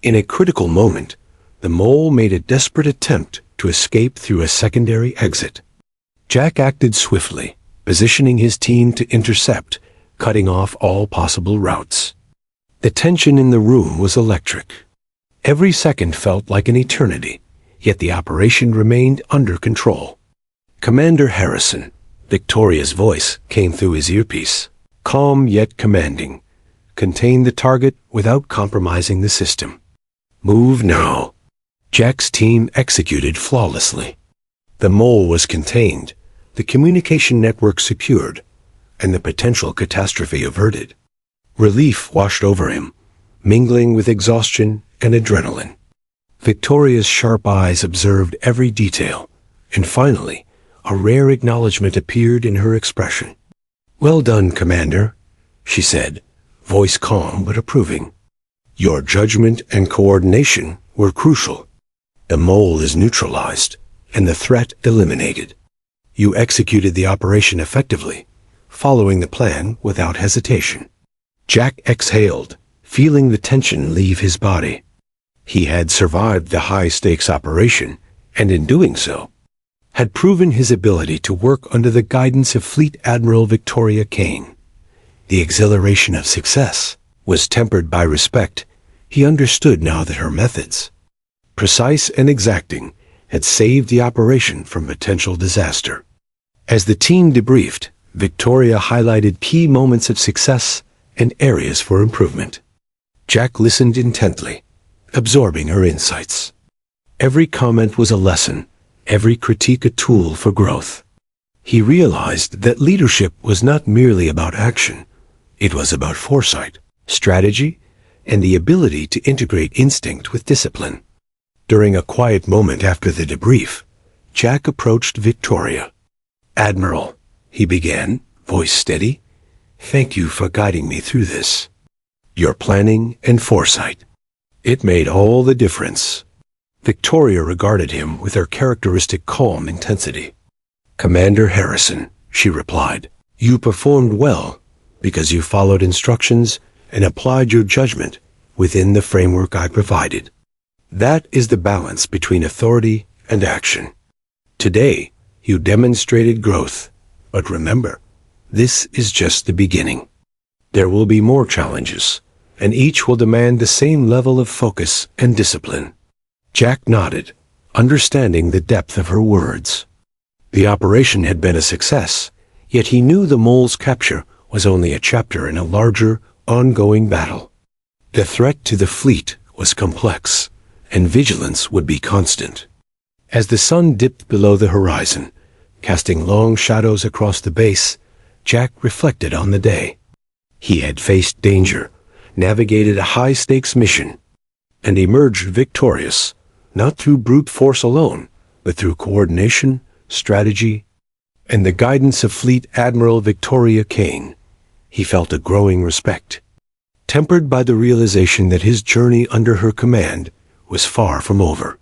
In a critical moment, the mole made a desperate attempt to escape through a secondary exit. Jack acted swiftly, positioning his team to intercept, cutting off all possible routes. The tension in the room was electric. Every second felt like an eternity, yet the operation remained under control. "Commander Harrison," Victoria's voice came through his earpiece, calm yet commanding. "Contain the target without compromising the system. Move now." Jack's team executed flawlessly. The mole was contained, the communication network secured, and the potential catastrophe averted. Relief washed over him, mingling with exhaustion and adrenaline. Victoria's sharp eyes observed every detail, and finally, a rare acknowledgement appeared in her expression. "Well done, Commander," she said, voice calm but approving. "Your judgment and coordination were crucial. The mole is neutralized, and the threat eliminated. You executed the operation effectively, following the plan without hesitation." Jack exhaled, feeling the tension leave his body. He had survived the high-stakes operation, and in doing so, had proven his ability to work under the guidance of Fleet Admiral Victoria Kane. The exhilaration of success was tempered by respect. He understood now that her methods, precise and exacting, had saved the operation from potential disaster. As the team debriefed, Victoria highlighted key moments of success and areas for improvement. Jack listened intently, absorbing her insights. Every comment was a lesson, every critique a tool for growth. He realized that leadership was not merely about action. It was about foresight, strategy, and the ability to integrate instinct with discipline. During a quiet moment after the debrief, Jack approached Victoria. "Admiral," he began, voice steady, "thank you for guiding me through this. Your planning and foresight. It made all the difference." Victoria regarded him with her characteristic calm intensity. "Commander Harrison," she replied, "you performed well because you followed instructions and applied your judgment within the framework I provided. That is the balance between authority and action. Today, you demonstrated growth, but remember, this is just the beginning. There will be more challenges, and each will demand the same level of focus and discipline." Jack nodded, understanding the depth of her words. The operation had been a success, yet he knew the mole's capture was only a chapter in a larger, ongoing battle. The threat to the fleet was complex, and vigilance would be constant. As the sun dipped below the horizon, casting long shadows across the base, Jack reflected on the day. He had faced danger, navigated a high-stakes mission, and emerged victorious, not through brute force alone, but through coordination, strategy, and the guidance of Fleet Admiral Victoria Kane. He felt a growing respect, tempered by the realization that his journey under her command was far from over.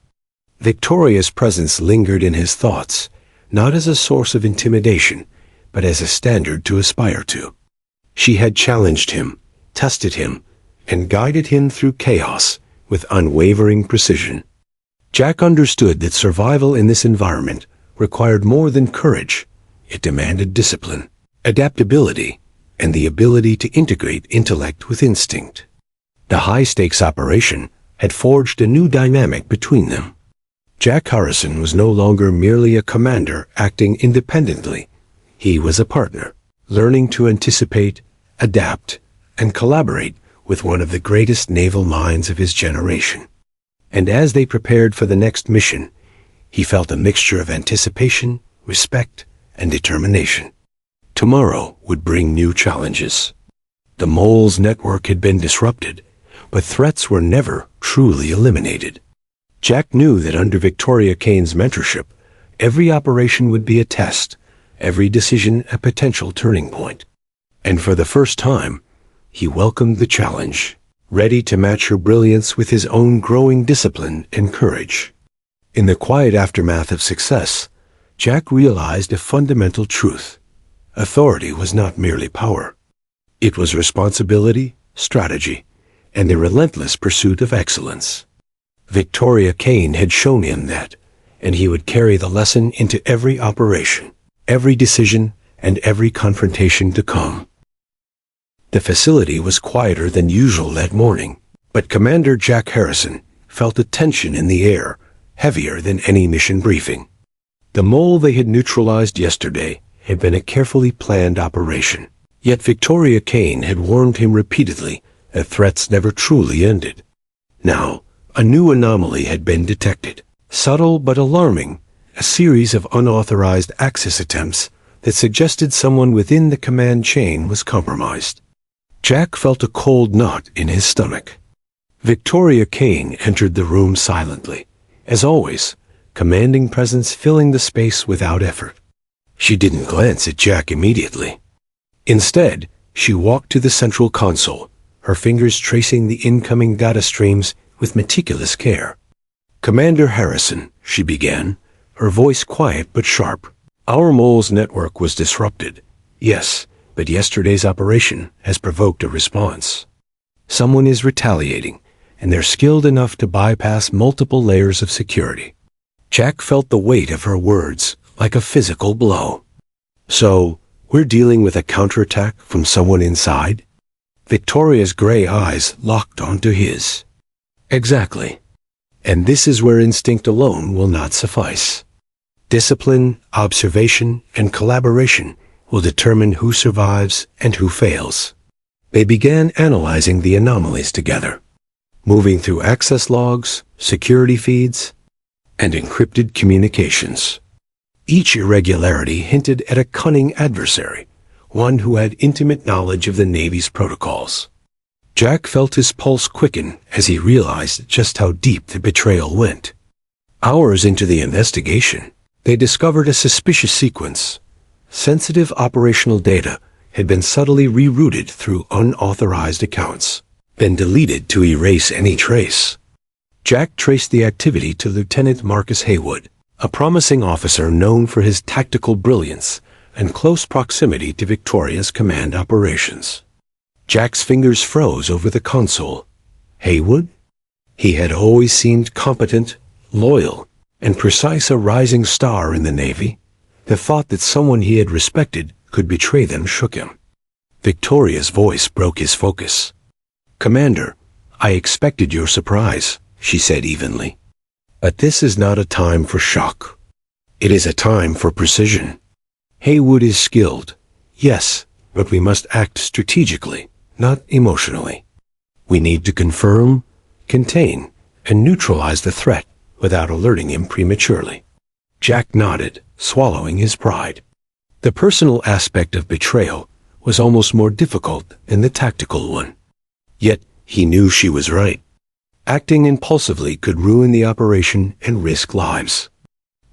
Victoria's presence lingered in his thoughts, not as a source of intimidation, but as a standard to aspire to. She had challenged him, tested him, and guided him through chaos with unwavering precision. Jack understood that survival in this environment required more than courage. It demanded discipline, adaptability, and the ability to integrate intellect with instinct. The high-stakes operation had forged a new dynamic between them. Jack Harrison was no longer merely a commander acting independently. He was a partner, learning to anticipate, adapt, and collaborate with one of the greatest naval minds of his generation. And as they prepared for the next mission, he felt a mixture of anticipation, respect, and determination. Tomorrow would bring new challenges. The mole's network had been disrupted, but threats were never truly eliminated. Jack knew that under Victoria Kane's mentorship, every operation would be a test, every decision a potential turning point. And for the first time, he welcomed the challenge, ready to match her brilliance with his own growing discipline and courage. In the quiet aftermath of success, Jack realized a fundamental truth. Authority was not merely power. It was responsibility, strategy, and the relentless pursuit of excellence. Victoria Kane had shown him that, and he would carry the lesson into every operation, every decision, and every confrontation to come. The facility was quieter than usual that morning, but Commander Jack Harrison felt a tension in the air, heavier than any mission briefing. The mole they had neutralized yesterday had been a carefully planned operation, yet Victoria Kane had warned him repeatedly that threats never truly ended. Now, a new anomaly had been detected, subtle but alarming, a series of unauthorized access attempts that suggested someone within the command chain was compromised. Jack felt a cold knot in his stomach. Victoria Kane entered the room silently, as always, commanding presence filling the space without effort. She didn't glance at Jack immediately. Instead, she walked to the central console, her fingers tracing the incoming data streams with meticulous care. "Commander Harrison," she began, her voice quiet but sharp. "Our mole's network was disrupted. Yes, but yesterday's operation has provoked a response. Someone is retaliating, and they're skilled enough to bypass multiple layers of security." Jack felt the weight of her words, like a physical blow. "So, we're dealing with a counterattack from someone inside?" Victoria's gray eyes locked onto his. "Exactly. And this is where instinct alone will not suffice. Discipline, observation, and collaboration will determine who survives and who fails." They began analyzing the anomalies together, moving through access logs, security feeds, and encrypted communications. Each irregularity hinted at a cunning adversary, one who had intimate knowledge of the Navy's protocols. Jack felt his pulse quicken as he realized just how deep the betrayal went. Hours into the investigation, they discovered a suspicious sequence. Sensitive operational data had been subtly rerouted through unauthorized accounts, then deleted to erase any trace. Jack traced the activity to Lieutenant Marcus Haywood, a promising officer known for his tactical brilliance and close proximity to Victoria's command operations. Jack's fingers froze over the console. Haywood? He had always seemed competent, loyal, and precise, a rising star in the Navy. The thought that someone he had respected could betray them shook him. Victoria's voice broke his focus. "Commander, I expected your surprise," she said evenly. "But this is not a time for shock. It is a time for precision. Haywood is skilled, yes, but we must act strategically, not emotionally. We need to confirm, contain, and neutralize the threat without alerting him prematurely." Jack nodded, swallowing his pride. The personal aspect of betrayal was almost more difficult than the tactical one. Yet he knew she was right. Acting impulsively could ruin the operation and risk lives.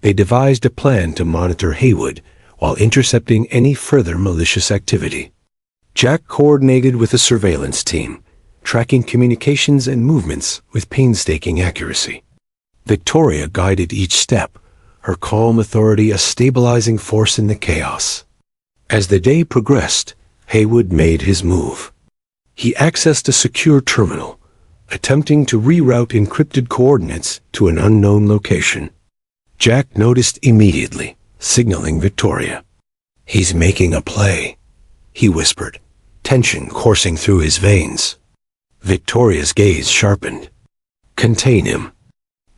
They devised a plan to monitor Haywood while intercepting any further malicious activity. Jack coordinated with a surveillance team, tracking communications and movements with painstaking accuracy. Victoria guided each step, her calm authority a stabilizing force in the chaos. As the day progressed, Haywood made his move. He accessed a secure terminal, attempting to reroute encrypted coordinates to an unknown location. Jack noticed immediately, signaling Victoria. "He's making a play," he whispered, tension coursing through his veins. Victoria's gaze sharpened. "Contain him.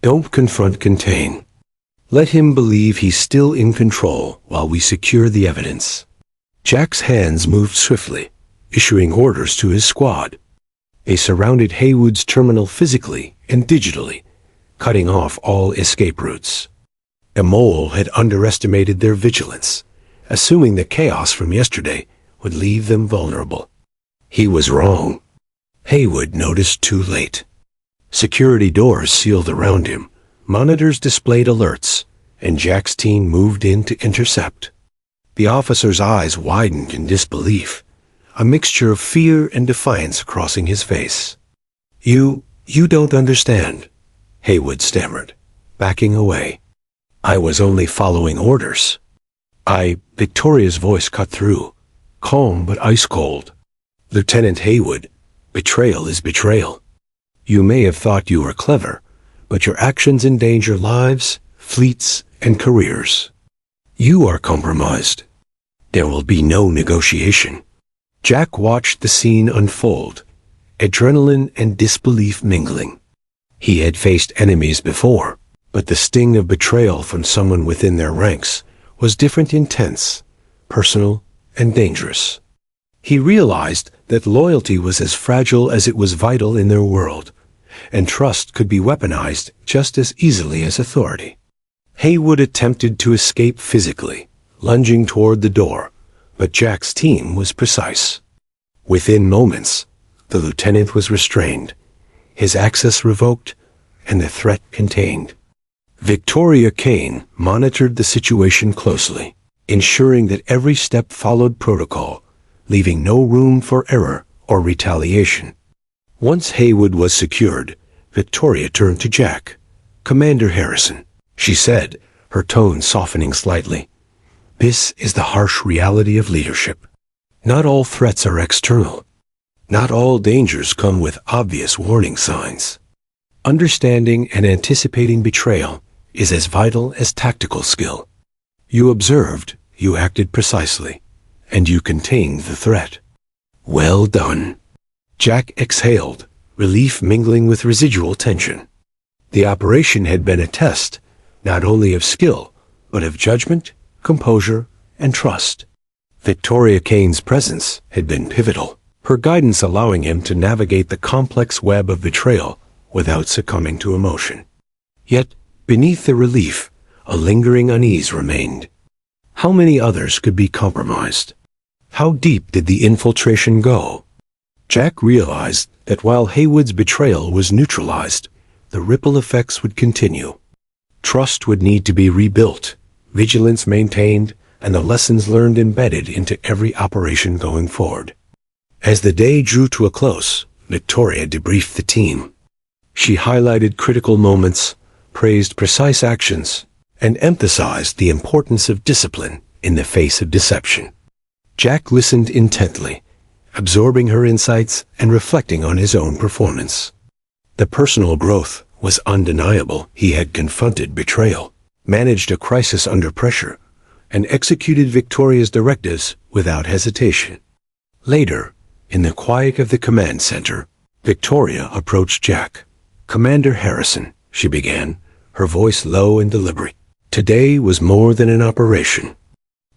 Don't confront, contain. Let him believe he's still in control while we secure the evidence." Jack's hands moved swiftly, issuing orders to his squad. They surrounded Haywood's terminal physically and digitally, cutting off all escape routes. The mole had underestimated their vigilance, assuming the chaos from yesterday would leave them vulnerable. He was wrong. Haywood noticed too late. Security doors sealed around him, monitors displayed alerts, and Jack's team moved in to intercept. The officer's eyes widened in disbelief, a mixture of fear and defiance crossing his face. You don't understand," Haywood stammered, backing away. "I was only following orders." Victoria's voice cut through, calm but ice cold. "Lieutenant Haywood, betrayal is betrayal. You may have thought you were clever, but your actions endanger lives, fleets, and careers. You are compromised. There will be no negotiation." Jack watched the scene unfold, adrenaline and disbelief mingling. He had faced enemies before, but the sting of betrayal from someone within their ranks was different, intense, personal, and dangerous. He realized that loyalty was as fragile as it was vital in their world, and trust could be weaponized just as easily as authority. Haywood attempted to escape physically, lunging toward the door, but Jack's team was precise. Within moments, the lieutenant was restrained, his access revoked, and the threat contained. Victoria Kane monitored the situation closely, ensuring that every step followed protocol, leaving no room for error or retaliation. Once Haywood was secured, Victoria turned to Jack. "Commander Harrison," she said, her tone softening slightly. "This is the harsh reality of leadership. Not all threats are external. Not all dangers come with obvious warning signs. Understanding and anticipating betrayal is as vital as tactical skill. You observed, you acted precisely, and you contained the threat. Well done." Jack exhaled, relief mingling with residual tension. The operation had been a test, not only of skill, but of judgment, composure, and trust. Victoria Kane's presence had been pivotal, her guidance allowing him to navigate the complex web of betrayal without succumbing to emotion. Yet, beneath the relief, a lingering unease remained. How many others could be compromised? How deep did the infiltration go? Jack realized that while Haywood's betrayal was neutralized, the ripple effects would continue. Trust would need to be rebuilt, vigilance maintained, and the lessons learned embedded into every operation going forward. As the day drew to a close, Victoria debriefed the team. She highlighted critical moments, praised precise actions, and emphasized the importance of discipline in the face of deception. Jack listened intently, absorbing her insights and reflecting on his own performance. The personal growth was undeniable. He had confronted betrayal, managed a crisis under pressure, and executed Victoria's directives without hesitation. Later, in the quiet of the command center, Victoria approached Jack. "Commander Harrison," she began, her voice low and deliberate. "Today was more than an operation.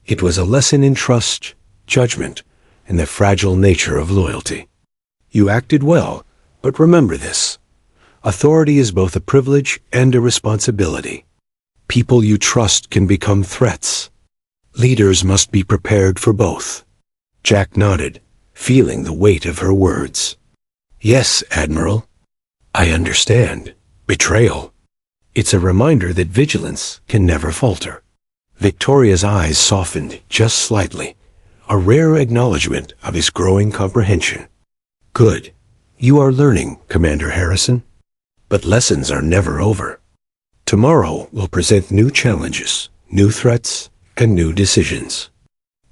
It was a lesson in trust, judgment, and the fragile nature of loyalty. You acted well, but remember this. Authority is both a privilege and a responsibility. People you trust can become threats. Leaders must be prepared for both." Jack nodded, feeling the weight of her words. "Yes, Admiral. I understand. Betrayal. It's a reminder that vigilance can never falter." Victoria's eyes softened just slightly, a rare acknowledgement of his growing comprehension. "Good. You are learning, Commander Harrison. But lessons are never over. Tomorrow will present new challenges, new threats, and new decisions.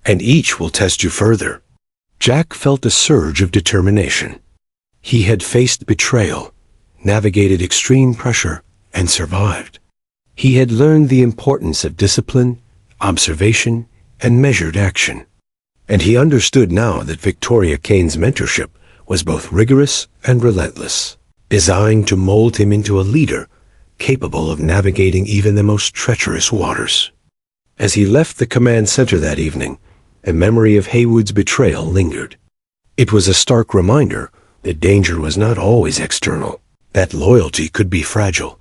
And each will test you further." Jack felt a surge of determination. He had faced betrayal, navigated extreme pressure, and survived. He had learned the importance of discipline, observation, and measured action. And he understood now that Victoria Kane's mentorship was both rigorous and relentless, designed to mold him into a leader capable of navigating even the most treacherous waters. As he left the command center that evening, a memory of Haywood's betrayal lingered. It was a stark reminder that danger was not always external, that loyalty could be fragile,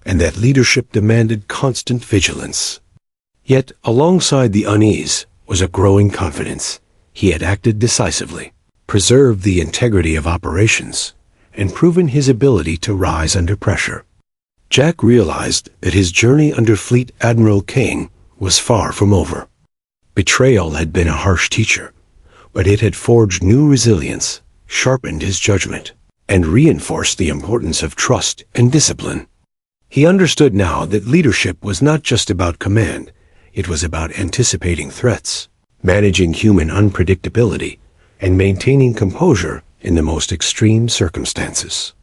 and that leadership demanded constant vigilance. Yet, alongside the unease was a growing confidence. He had acted decisively, preserved the integrity of operations, and proven his ability to rise under pressure. Jack realized that his journey under Fleet Admiral Kane was far from over. Betrayal had been a harsh teacher, but it had forged new resilience, sharpened his judgment, and reinforced the importance of trust and discipline. He understood now that leadership was not just about command, it was about anticipating threats, managing human unpredictability, and maintaining composure in the most extreme circumstances.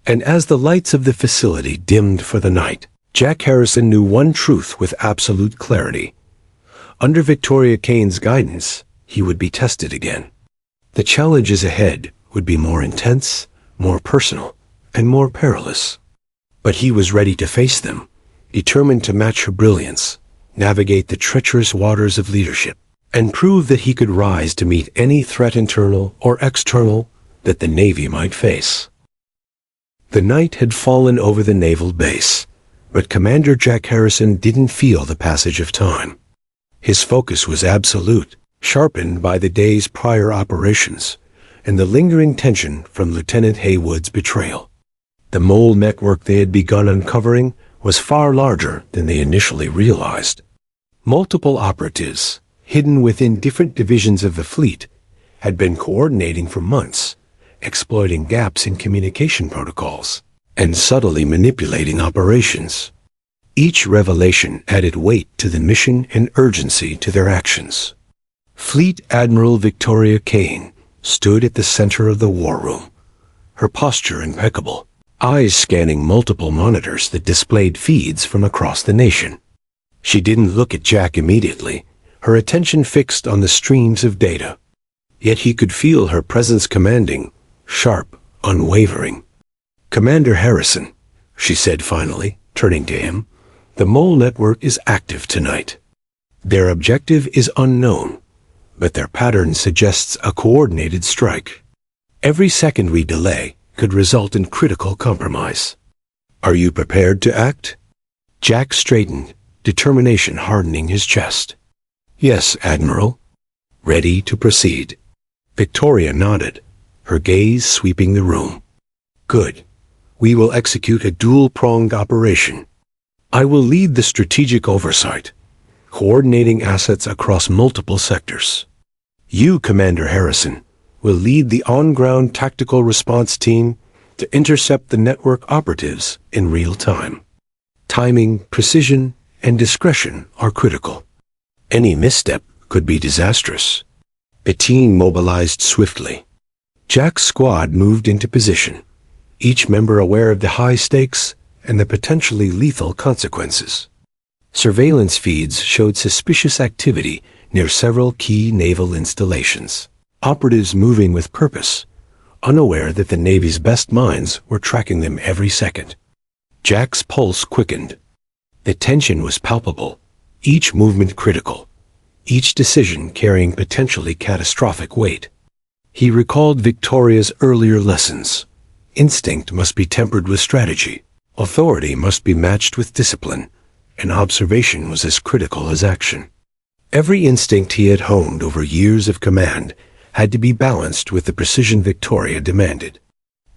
And as the lights of the facility dimmed for the night, Jack Harrison knew one truth with absolute clarity. Under Victoria Kane's guidance, he would be tested again. The challenges ahead would be more intense, more personal, and more perilous. But he was ready to face them, determined to match her brilliance, navigate the treacherous waters of leadership, and prove that he could rise to meet any threat, internal or external, that the Navy might face. The night had fallen over the naval base, but Commander Jack Harrison didn't feel the passage of time. His focus was absolute, sharpened by the day's prior operations and the lingering tension from Lieutenant Haywood's betrayal. The mole network they had begun uncovering was far larger than they initially realized. Multiple operatives, hidden within different divisions of the fleet, had been coordinating for months, exploiting gaps in communication protocols, and subtly manipulating operations. Each revelation added weight to the mission and urgency to their actions. Fleet Admiral Victoria Kane stood at the center of the war room, her posture impeccable, eyes scanning multiple monitors that displayed feeds from across the nation. She didn't look at Jack immediately, her attention fixed on the streams of data. Yet he could feel her presence commanding, sharp, unwavering. "Commander Harrison," she said finally, turning to him, "the mole network is active tonight. Their objective is unknown, but their pattern suggests a coordinated strike. Every second we delay could result in critical compromise. Are you prepared to act?" Jack straightened, determination hardening his chest. "Yes, Admiral." "Ready to proceed?" Victoria nodded, her gaze sweeping the room. "Good. We will execute a dual-pronged operation. I will lead the strategic oversight, coordinating assets across multiple sectors. You, Commander Harrison, will lead the on-ground tactical response team to intercept the network operatives in real time. Timing, precision, and discretion are critical. Any misstep could be disastrous." The team mobilized swiftly. Jack's squad moved into position, each member aware of the high stakes and the potentially lethal consequences. Surveillance feeds showed suspicious activity near several key naval installations. Operatives moving with purpose, unaware that the Navy's best minds were tracking them every second. Jack's pulse quickened. The tension was palpable, each movement critical, each decision carrying potentially catastrophic weight. He recalled Victoria's earlier lessons. Instinct must be tempered with strategy, authority must be matched with discipline, and observation was as critical as action. Every instinct he had honed over years of command had to be balanced with the precision Victoria demanded.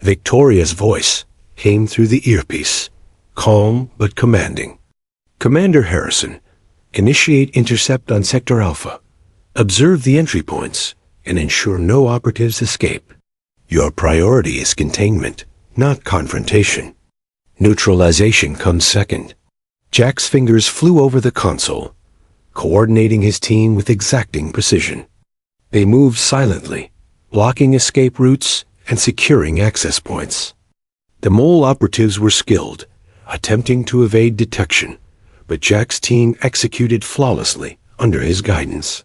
Victoria's voice came through the earpiece, calm but commanding. "Commander Harrison, initiate intercept on Sector Alpha. Observe the entry points and ensure no operatives escape. Your priority is containment, not confrontation. Neutralization comes second." Jack's fingers flew over the console, coordinating his team with exacting precision. They moved silently, blocking escape routes and securing access points. The mole operatives were skilled, attempting to evade detection, but Jack's team executed flawlessly under his guidance.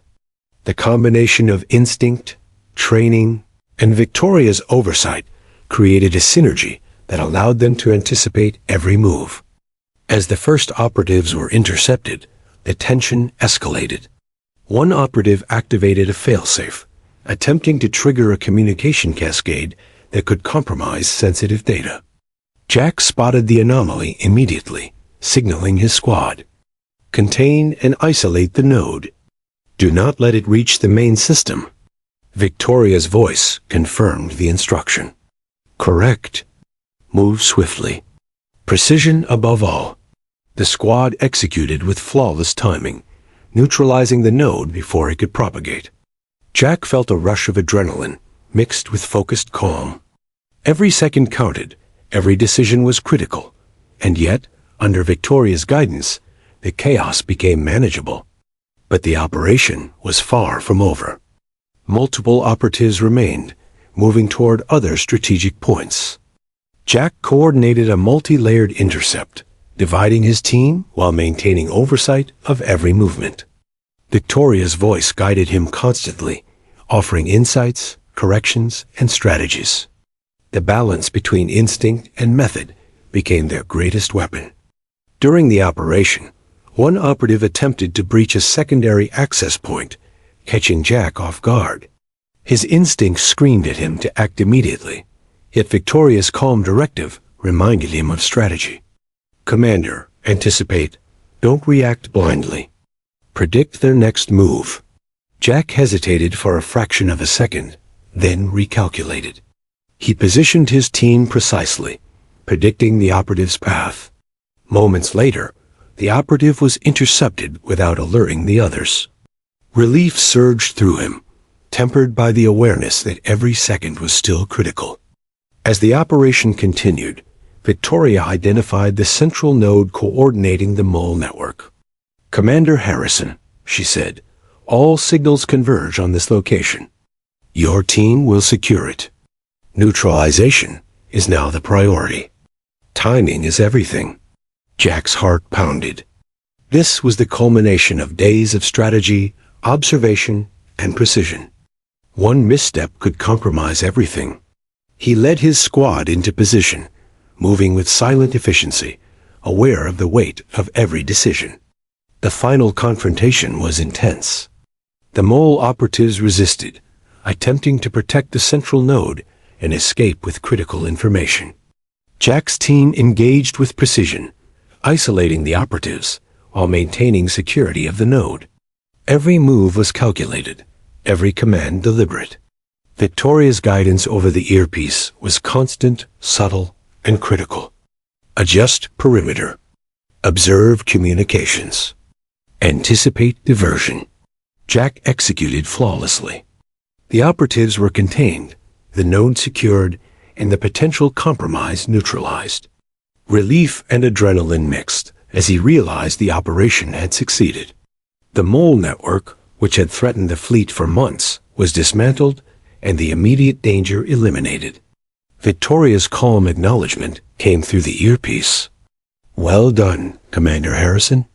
The combination of instinct, training, and Victoria's oversight created a synergy that allowed them to anticipate every move. As the first operatives were intercepted, the tension escalated. One operative activated a failsafe, attempting to trigger a communication cascade that could compromise sensitive data. Jack spotted the anomaly immediately, signaling his squad. "Contain and isolate the node. Do not let it reach the main system." Victoria's voice confirmed the instruction. "Correct. Move swiftly. Precision above all." The squad executed with flawless timing, neutralizing the node before it could propagate. Jack felt a rush of adrenaline, mixed with focused calm. Every second counted, every decision was critical, and yet, under Victoria's guidance, the chaos became manageable. But the operation was far from over. Multiple operatives remained, moving toward other strategic points. Jack coordinated a multi-layered intercept, dividing his team while maintaining oversight of every movement. Victoria's voice guided him constantly, offering insights, corrections, and strategies. The balance between instinct and method became their greatest weapon. During the operation, one operative attempted to breach a secondary access point, catching Jack off guard. His instincts screamed at him to act immediately, yet Victoria's calm directive reminded him of strategy. "Commander, anticipate. Don't react blindly. Predict their next move." Jack hesitated for a fraction of a second, then recalculated. He positioned his team precisely, predicting the operative's path. Moments later, the operative was intercepted without alerting the others. Relief surged through him, tempered by the awareness that every second was still critical. As the operation continued, Victoria identified the central node coordinating the mole network. "Commander Harrison," she said, "all signals converge on this location. Your team will secure it. Neutralization is now the priority. Timing is everything." Jack's heart pounded. This was the culmination of days of strategy, observation, and precision. One misstep could compromise everything. He led his squad into position, moving with silent efficiency, aware of the weight of every decision. The final confrontation was intense. The mole operatives resisted, attempting to protect the central node and escape with critical information. Jack's team engaged with precision, isolating the operatives while maintaining security of the node. Every move was calculated, every command deliberate. Victoria's guidance over the earpiece was constant, subtle, and critical. Adjust perimeter. Observe communications. Anticipate diversion. Jack executed flawlessly. The operatives were contained, the node secured, and the potential compromise neutralized. Relief and adrenaline mixed as he realized the operation had succeeded. The mole network, which had threatened the fleet for months, was dismantled and the immediate danger eliminated. Victoria's calm acknowledgement came through the earpiece. "Well done, Commander Harrison.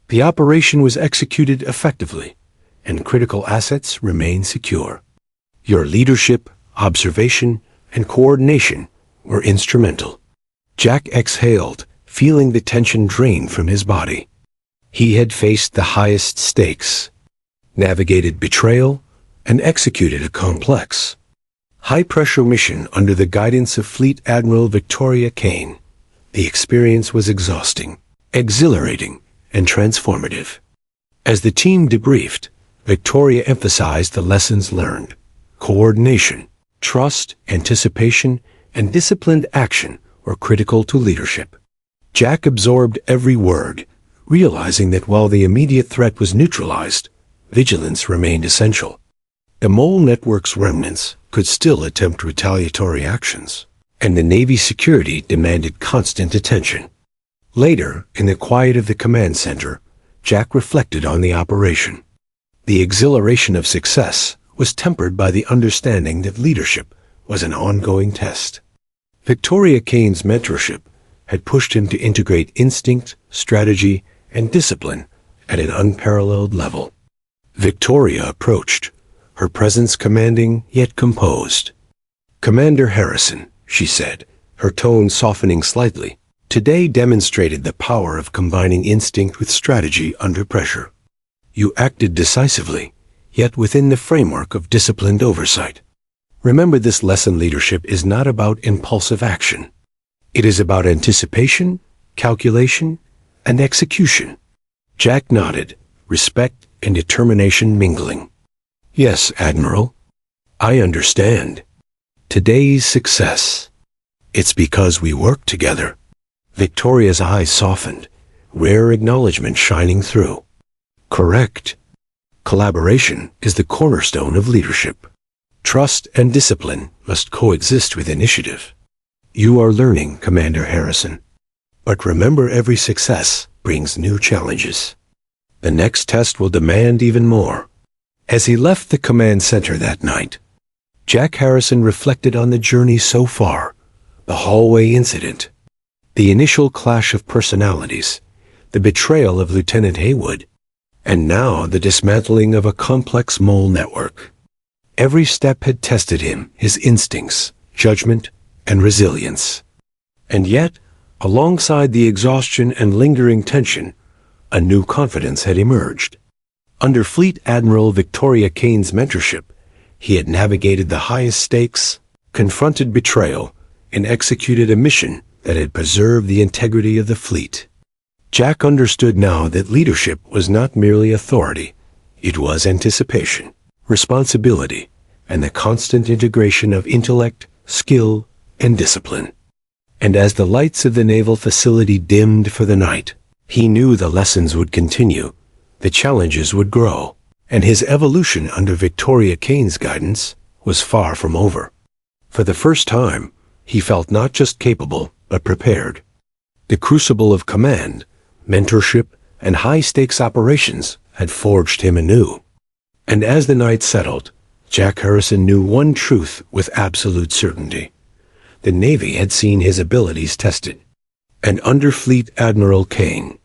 The operation was executed effectively, and critical assets remain secure. Your leadership, observation, and coordination were instrumental." Jack exhaled, feeling the tension drain from his body. He had faced the highest stakes, navigated betrayal, and executed a complex, high-pressure mission under the guidance of Fleet Admiral Victoria Kane. The experience was exhausting, exhilarating, and transformative. As the team debriefed, Victoria emphasized the lessons learned: coordination, trust, anticipation, and disciplined action were critical to leadership. Jack absorbed every word, realizing that while the immediate threat was neutralized, vigilance remained essential. The mole network's remnants could still attempt retaliatory actions, and the Navy's security demanded constant attention. Later, in the quiet of the command center, Jack reflected on the operation. The exhilaration of success was tempered by the understanding that leadership was an ongoing test. Victoria Kane's mentorship had pushed him to integrate instinct, strategy, and discipline at an unparalleled level. Victoria approached, her presence commanding yet composed. "Commander Harrison," she said, her tone softening slightly, "today demonstrated the power of combining instinct with strategy under pressure. You acted decisively, yet within the framework of disciplined oversight. Remember, this lesson: leadership is not about impulsive action. It is about anticipation, calculation, and execution." Jack nodded, respect and determination mingling. "Yes, Admiral. I understand. Today's success. It's because we work together." Victoria's eyes softened, rare acknowledgement shining through. "Correct. Collaboration is the cornerstone of leadership. Trust and discipline must coexist with initiative. You are learning, Commander Harrison. But remember, every success brings new challenges. The next test will demand even more." As he left the command center that night, Jack Harrison reflected on the journey so far: the hallway incident, the initial clash of personalities, the betrayal of Lieutenant Haywood, and now the dismantling of a complex mole network. Every step had tested him, his instincts, judgment, and resilience. And yet, alongside the exhaustion and lingering tension, a new confidence had emerged. Under Fleet Admiral Victoria Kane's mentorship, he had navigated the highest stakes, confronted betrayal, and executed a mission that had preserved the integrity of the fleet. Jack understood now that leadership was not merely authority. It was anticipation, responsibility, and the constant integration of intellect, skill, and discipline. And as the lights of the naval facility dimmed for the night, he knew the lessons would continue, the challenges would grow, and his evolution under Victoria Kane's guidance was far from over. For the first time, he felt not just capable, but prepared. The crucible of command, mentorship, and high-stakes operations had forged him anew. And as the night settled, Jack Harrison knew one truth with absolute certainty. The Navy had seen his abilities tested. And under Fleet Admiral Kane,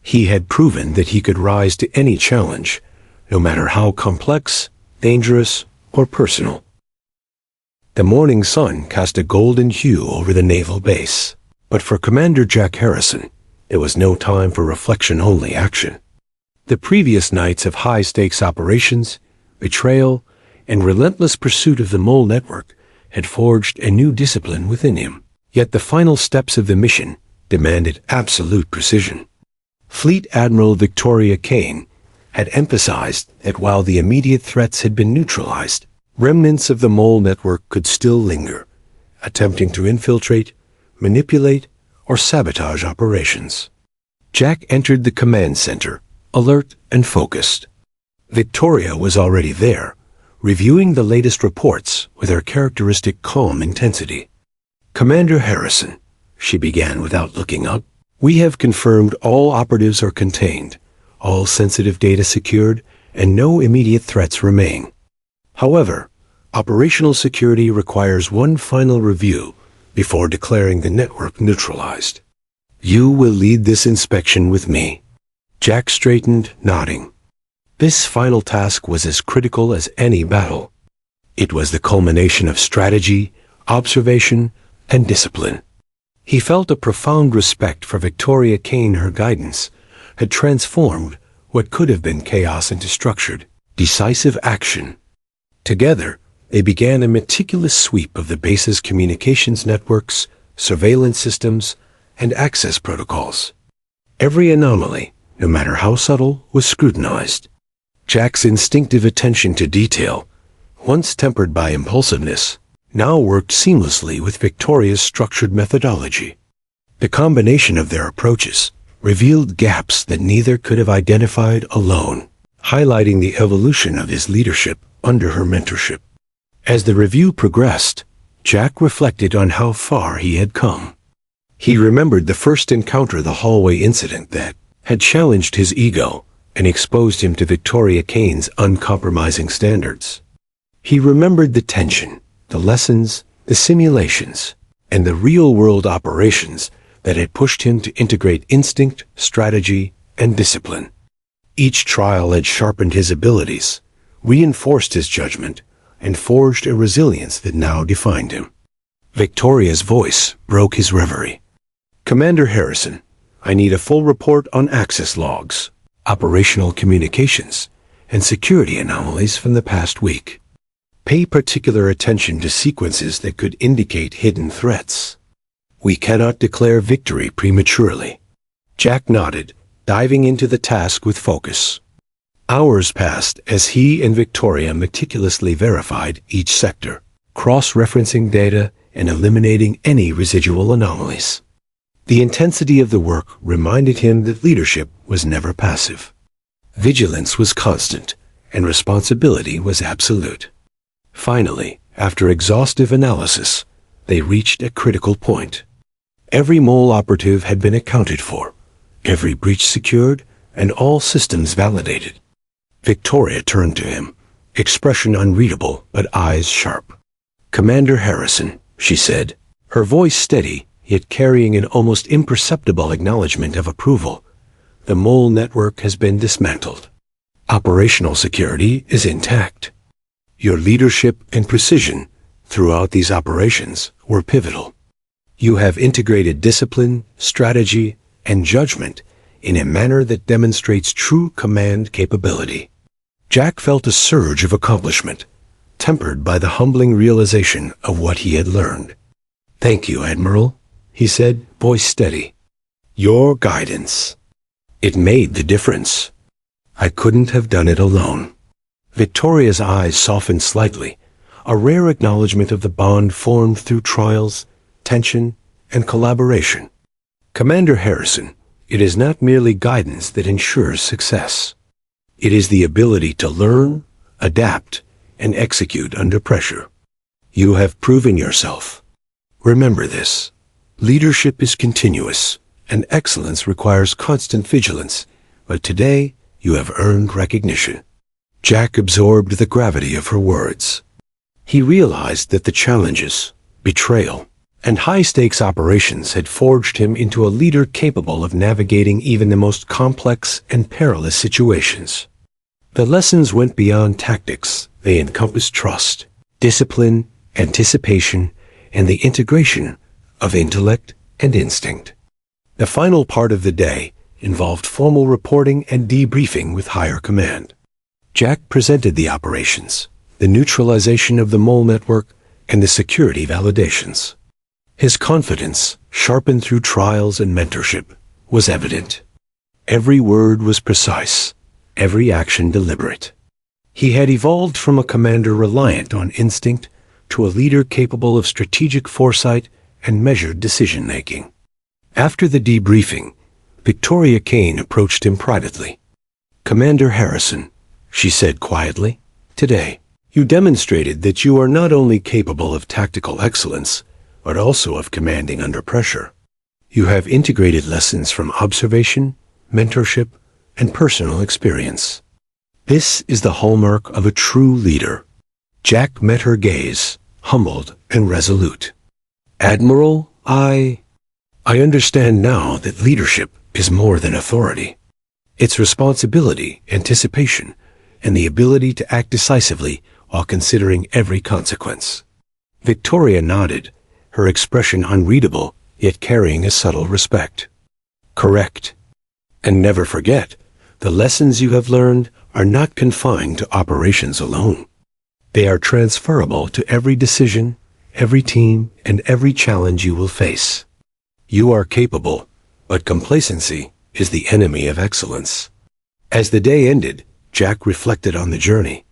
he had proven that he could rise to any challenge, no matter how complex, dangerous, or personal. The morning sun cast a golden hue over the naval base, but for Commander Jack Harrison, it was no time for reflection-only action. The previous nights of high-stakes operations, betrayal, and relentless pursuit of the mole network had forged a new discipline within him. Yet the final steps of the mission demanded absolute precision. Fleet Admiral Victoria Kane had emphasized that while the immediate threats had been neutralized, remnants of the mole network could still linger, attempting to infiltrate, manipulate, or sabotage operations. Jack entered the command center, alert and focused. Victoria was already there, reviewing the latest reports with her characteristic calm intensity. "Commander Harrison," she began without looking up, "we have confirmed all operatives are contained, all sensitive data secured, and no immediate threats remain. However, operational security requires one final review before declaring the network neutralized. You will lead this inspection with me." Jack straightened, nodding. This final task was as critical as any battle. It was the culmination of strategy, observation, and discipline. He felt a profound respect for Victoria Kane. Her guidance had transformed what could have been chaos into structured, decisive action. Together, they began a meticulous sweep of the base's communications networks, surveillance systems, and access protocols. Every anomaly, no matter how subtle, was scrutinized. Jack's instinctive attention to detail, once tempered by impulsiveness, now worked seamlessly with Victoria's structured methodology. The combination of their approaches revealed gaps that neither could have identified alone, highlighting the evolution of his leadership under her mentorship. As the review progressed, Jack reflected on how far he had come. He remembered the first encounter, the hallway incident that had challenged his ego and exposed him to Victoria Kane's uncompromising standards. He remembered the tension, the lessons, the simulations, and the real-world operations that had pushed him to integrate instinct, strategy, and discipline. Each trial had sharpened his abilities, reinforced his judgment, and forged a resilience that now defined him. Victoria's voice broke his reverie. "Commander Harrison, I need a full report on access logs, operational communications, and security anomalies from the past week. Pay particular attention to sequences that could indicate hidden threats. We cannot declare victory prematurely." Jack nodded, diving into the task with focus. Hours passed as he and Victoria meticulously verified each sector, cross-referencing data and eliminating any residual anomalies. The intensity of the work reminded him that leadership was never passive. Vigilance was constant, and responsibility was absolute. Finally, after exhaustive analysis, they reached a critical point. Every mole operative had been accounted for, every breach secured, and all systems validated. Victoria turned to him, expression unreadable but eyes sharp. "Commander Harrison," she said, her voice steady, yet carrying an almost imperceptible acknowledgement of approval. "The mole network has been dismantled. Operational security is intact. Your leadership and precision throughout these operations were pivotal. You have integrated discipline, strategy, and judgment in a manner that demonstrates true command capability." Jack felt a surge of accomplishment, tempered by the humbling realization of what he had learned. "Thank you, Admiral," he said, voice steady. "Your guidance. It made the difference. I couldn't have done it alone." Victoria's eyes softened slightly, a rare acknowledgement of the bond formed through trials, tension, and collaboration. Commander Harrison, it is not merely guidance that ensures success. It is the ability to learn, adapt, and execute under pressure. You have proven yourself. Remember this. Leadership is continuous, and excellence requires constant vigilance, but today you have earned recognition. Jack absorbed the gravity of her words. He realized that the challenges, betrayal, and high-stakes operations had forged him into a leader capable of navigating even the most complex and perilous situations. The lessons went beyond tactics. They encompassed trust, discipline, anticipation, and the integration of intellect and instinct. The final part of the day involved formal reporting and debriefing with higher command. Jack presented the operations, the neutralization of the mole network, and the security validations. His confidence, sharpened through trials and mentorship, was evident. Every word was precise, every action deliberate. He had evolved from a commander reliant on instinct to a leader capable of strategic foresight and measured decision-making. After the debriefing, Victoria Kane approached him privately. "Commander Harrison," she said quietly, "today, you demonstrated that you are not only capable of tactical excellence, but also of commanding under pressure. You have integrated lessons from observation, mentorship, and personal experience. This is the hallmark of a true leader." Jack met her gaze, humbled and resolute. "Admiral, I understand now that leadership is more than authority. It's responsibility, anticipation, and the ability to act decisively while considering every consequence." Victoria nodded, her expression unreadable, yet carrying a subtle respect. "Correct. And never forget, the lessons you have learned are not confined to operations alone. They are transferable to every decision, every team, and every challenge you will face. You are capable, but complacency is the enemy of excellence." As the day ended, Jack reflected on the journey.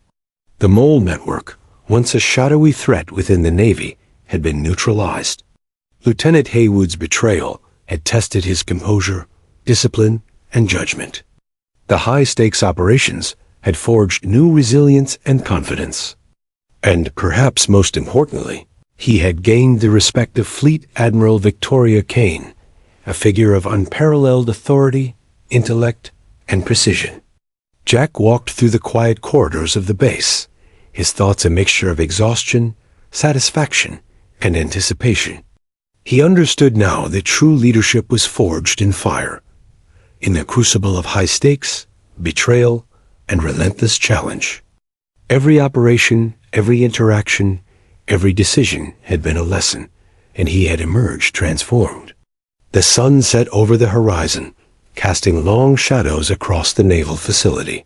The mole network, once a shadowy threat within the Navy, had been neutralized. Lieutenant Haywood's betrayal had tested his composure, discipline, and judgment. The high-stakes operations had forged new resilience and confidence. And perhaps most importantly, he had gained the respect of Fleet Admiral Victoria Kane, a figure of unparalleled authority, intellect, and precision. Jack walked through the quiet corridors of the base, his thoughts a mixture of exhaustion, satisfaction, and anticipation. He understood now that true leadership was forged in fire, in the crucible of high stakes, betrayal, and relentless challenge. Every operation, every interaction, every decision had been a lesson, and he had emerged transformed. The sun set over the horizon, casting long shadows across the naval facility.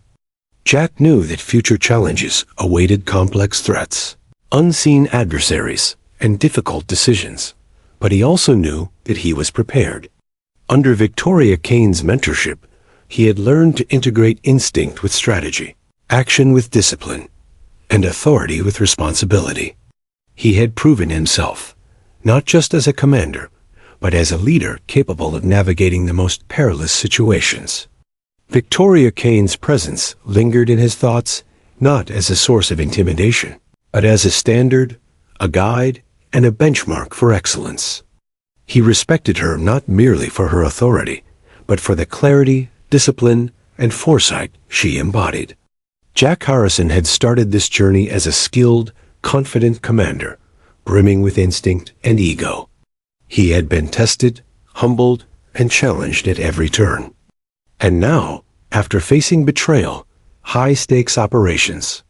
Jack knew that future challenges awaited complex threats, unseen adversaries, and difficult decisions, but he also knew that he was prepared. Under Victoria Kane's mentorship, he had learned to integrate instinct with strategy, action with discipline, and authority with responsibility. He had proven himself, not just as a commander, but as a leader capable of navigating the most perilous situations. Victoria Kane's presence lingered in his thoughts, not as a source of intimidation, but as a standard, a guide, and a benchmark for excellence. He respected her not merely for her authority, but for the clarity, discipline, and foresight she embodied. Jack Harrison had started this journey as a skilled, confident commander, brimming with instinct and ego. He had been tested, humbled, and challenged at every turn. And now, after facing betrayal, high-stakes operations,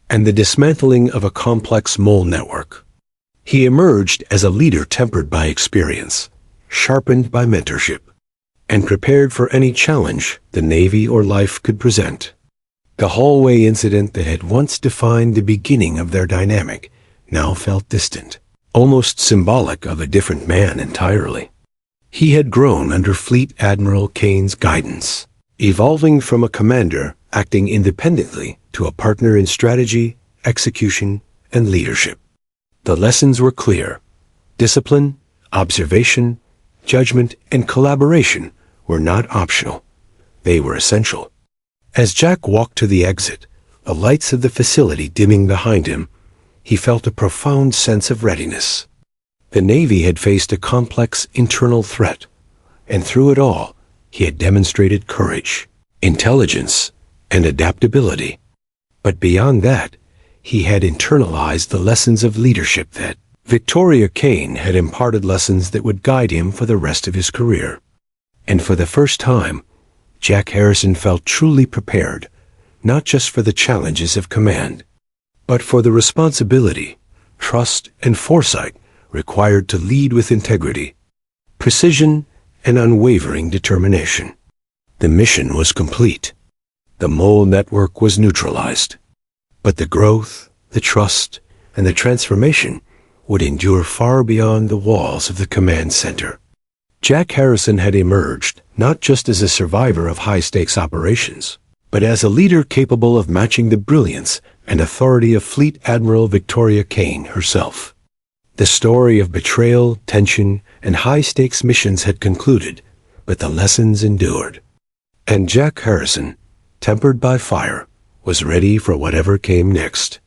and the dismantling of a complex mole network, he emerged as a leader tempered by experience, sharpened by mentorship, and prepared for any challenge the Navy or life could present. The hallway incident that had once defined the beginning of their dynamic now felt distant, almost symbolic of a different man entirely. He had grown under Fleet Admiral Kane's guidance, evolving from a commander acting independently to a partner in strategy, execution, and leadership. The lessons were clear: discipline, Observation, judgment, and collaboration were not optional. They were essential. As Jack walked to the exit, the lights of the facility dimming behind him, he felt a profound sense of readiness. The Navy had faced a complex internal threat, and through it all, he had demonstrated courage, intelligence, and adaptability. But beyond that, he had internalized the lessons of leadership that Victoria Kane had imparted, lessons that would guide him for the rest of his career. And for the first time, Jack Harrison felt truly prepared, not just for the challenges of command, but for the responsibility, trust, and foresight required to lead with integrity, precision, and unwavering determination. The mission was complete. The mole network was neutralized. But the growth, the trust, and the transformation would endure far beyond the walls of the command center. Jack Harrison had emerged not just as a survivor of high-stakes operations, but as a leader capable of matching the brilliance and authority of Fleet Admiral Victoria Kane herself. The story of betrayal, tension, and high-stakes missions had concluded, but the lessons endured. And Jack Harrison, tempered by fire, was ready for whatever came next.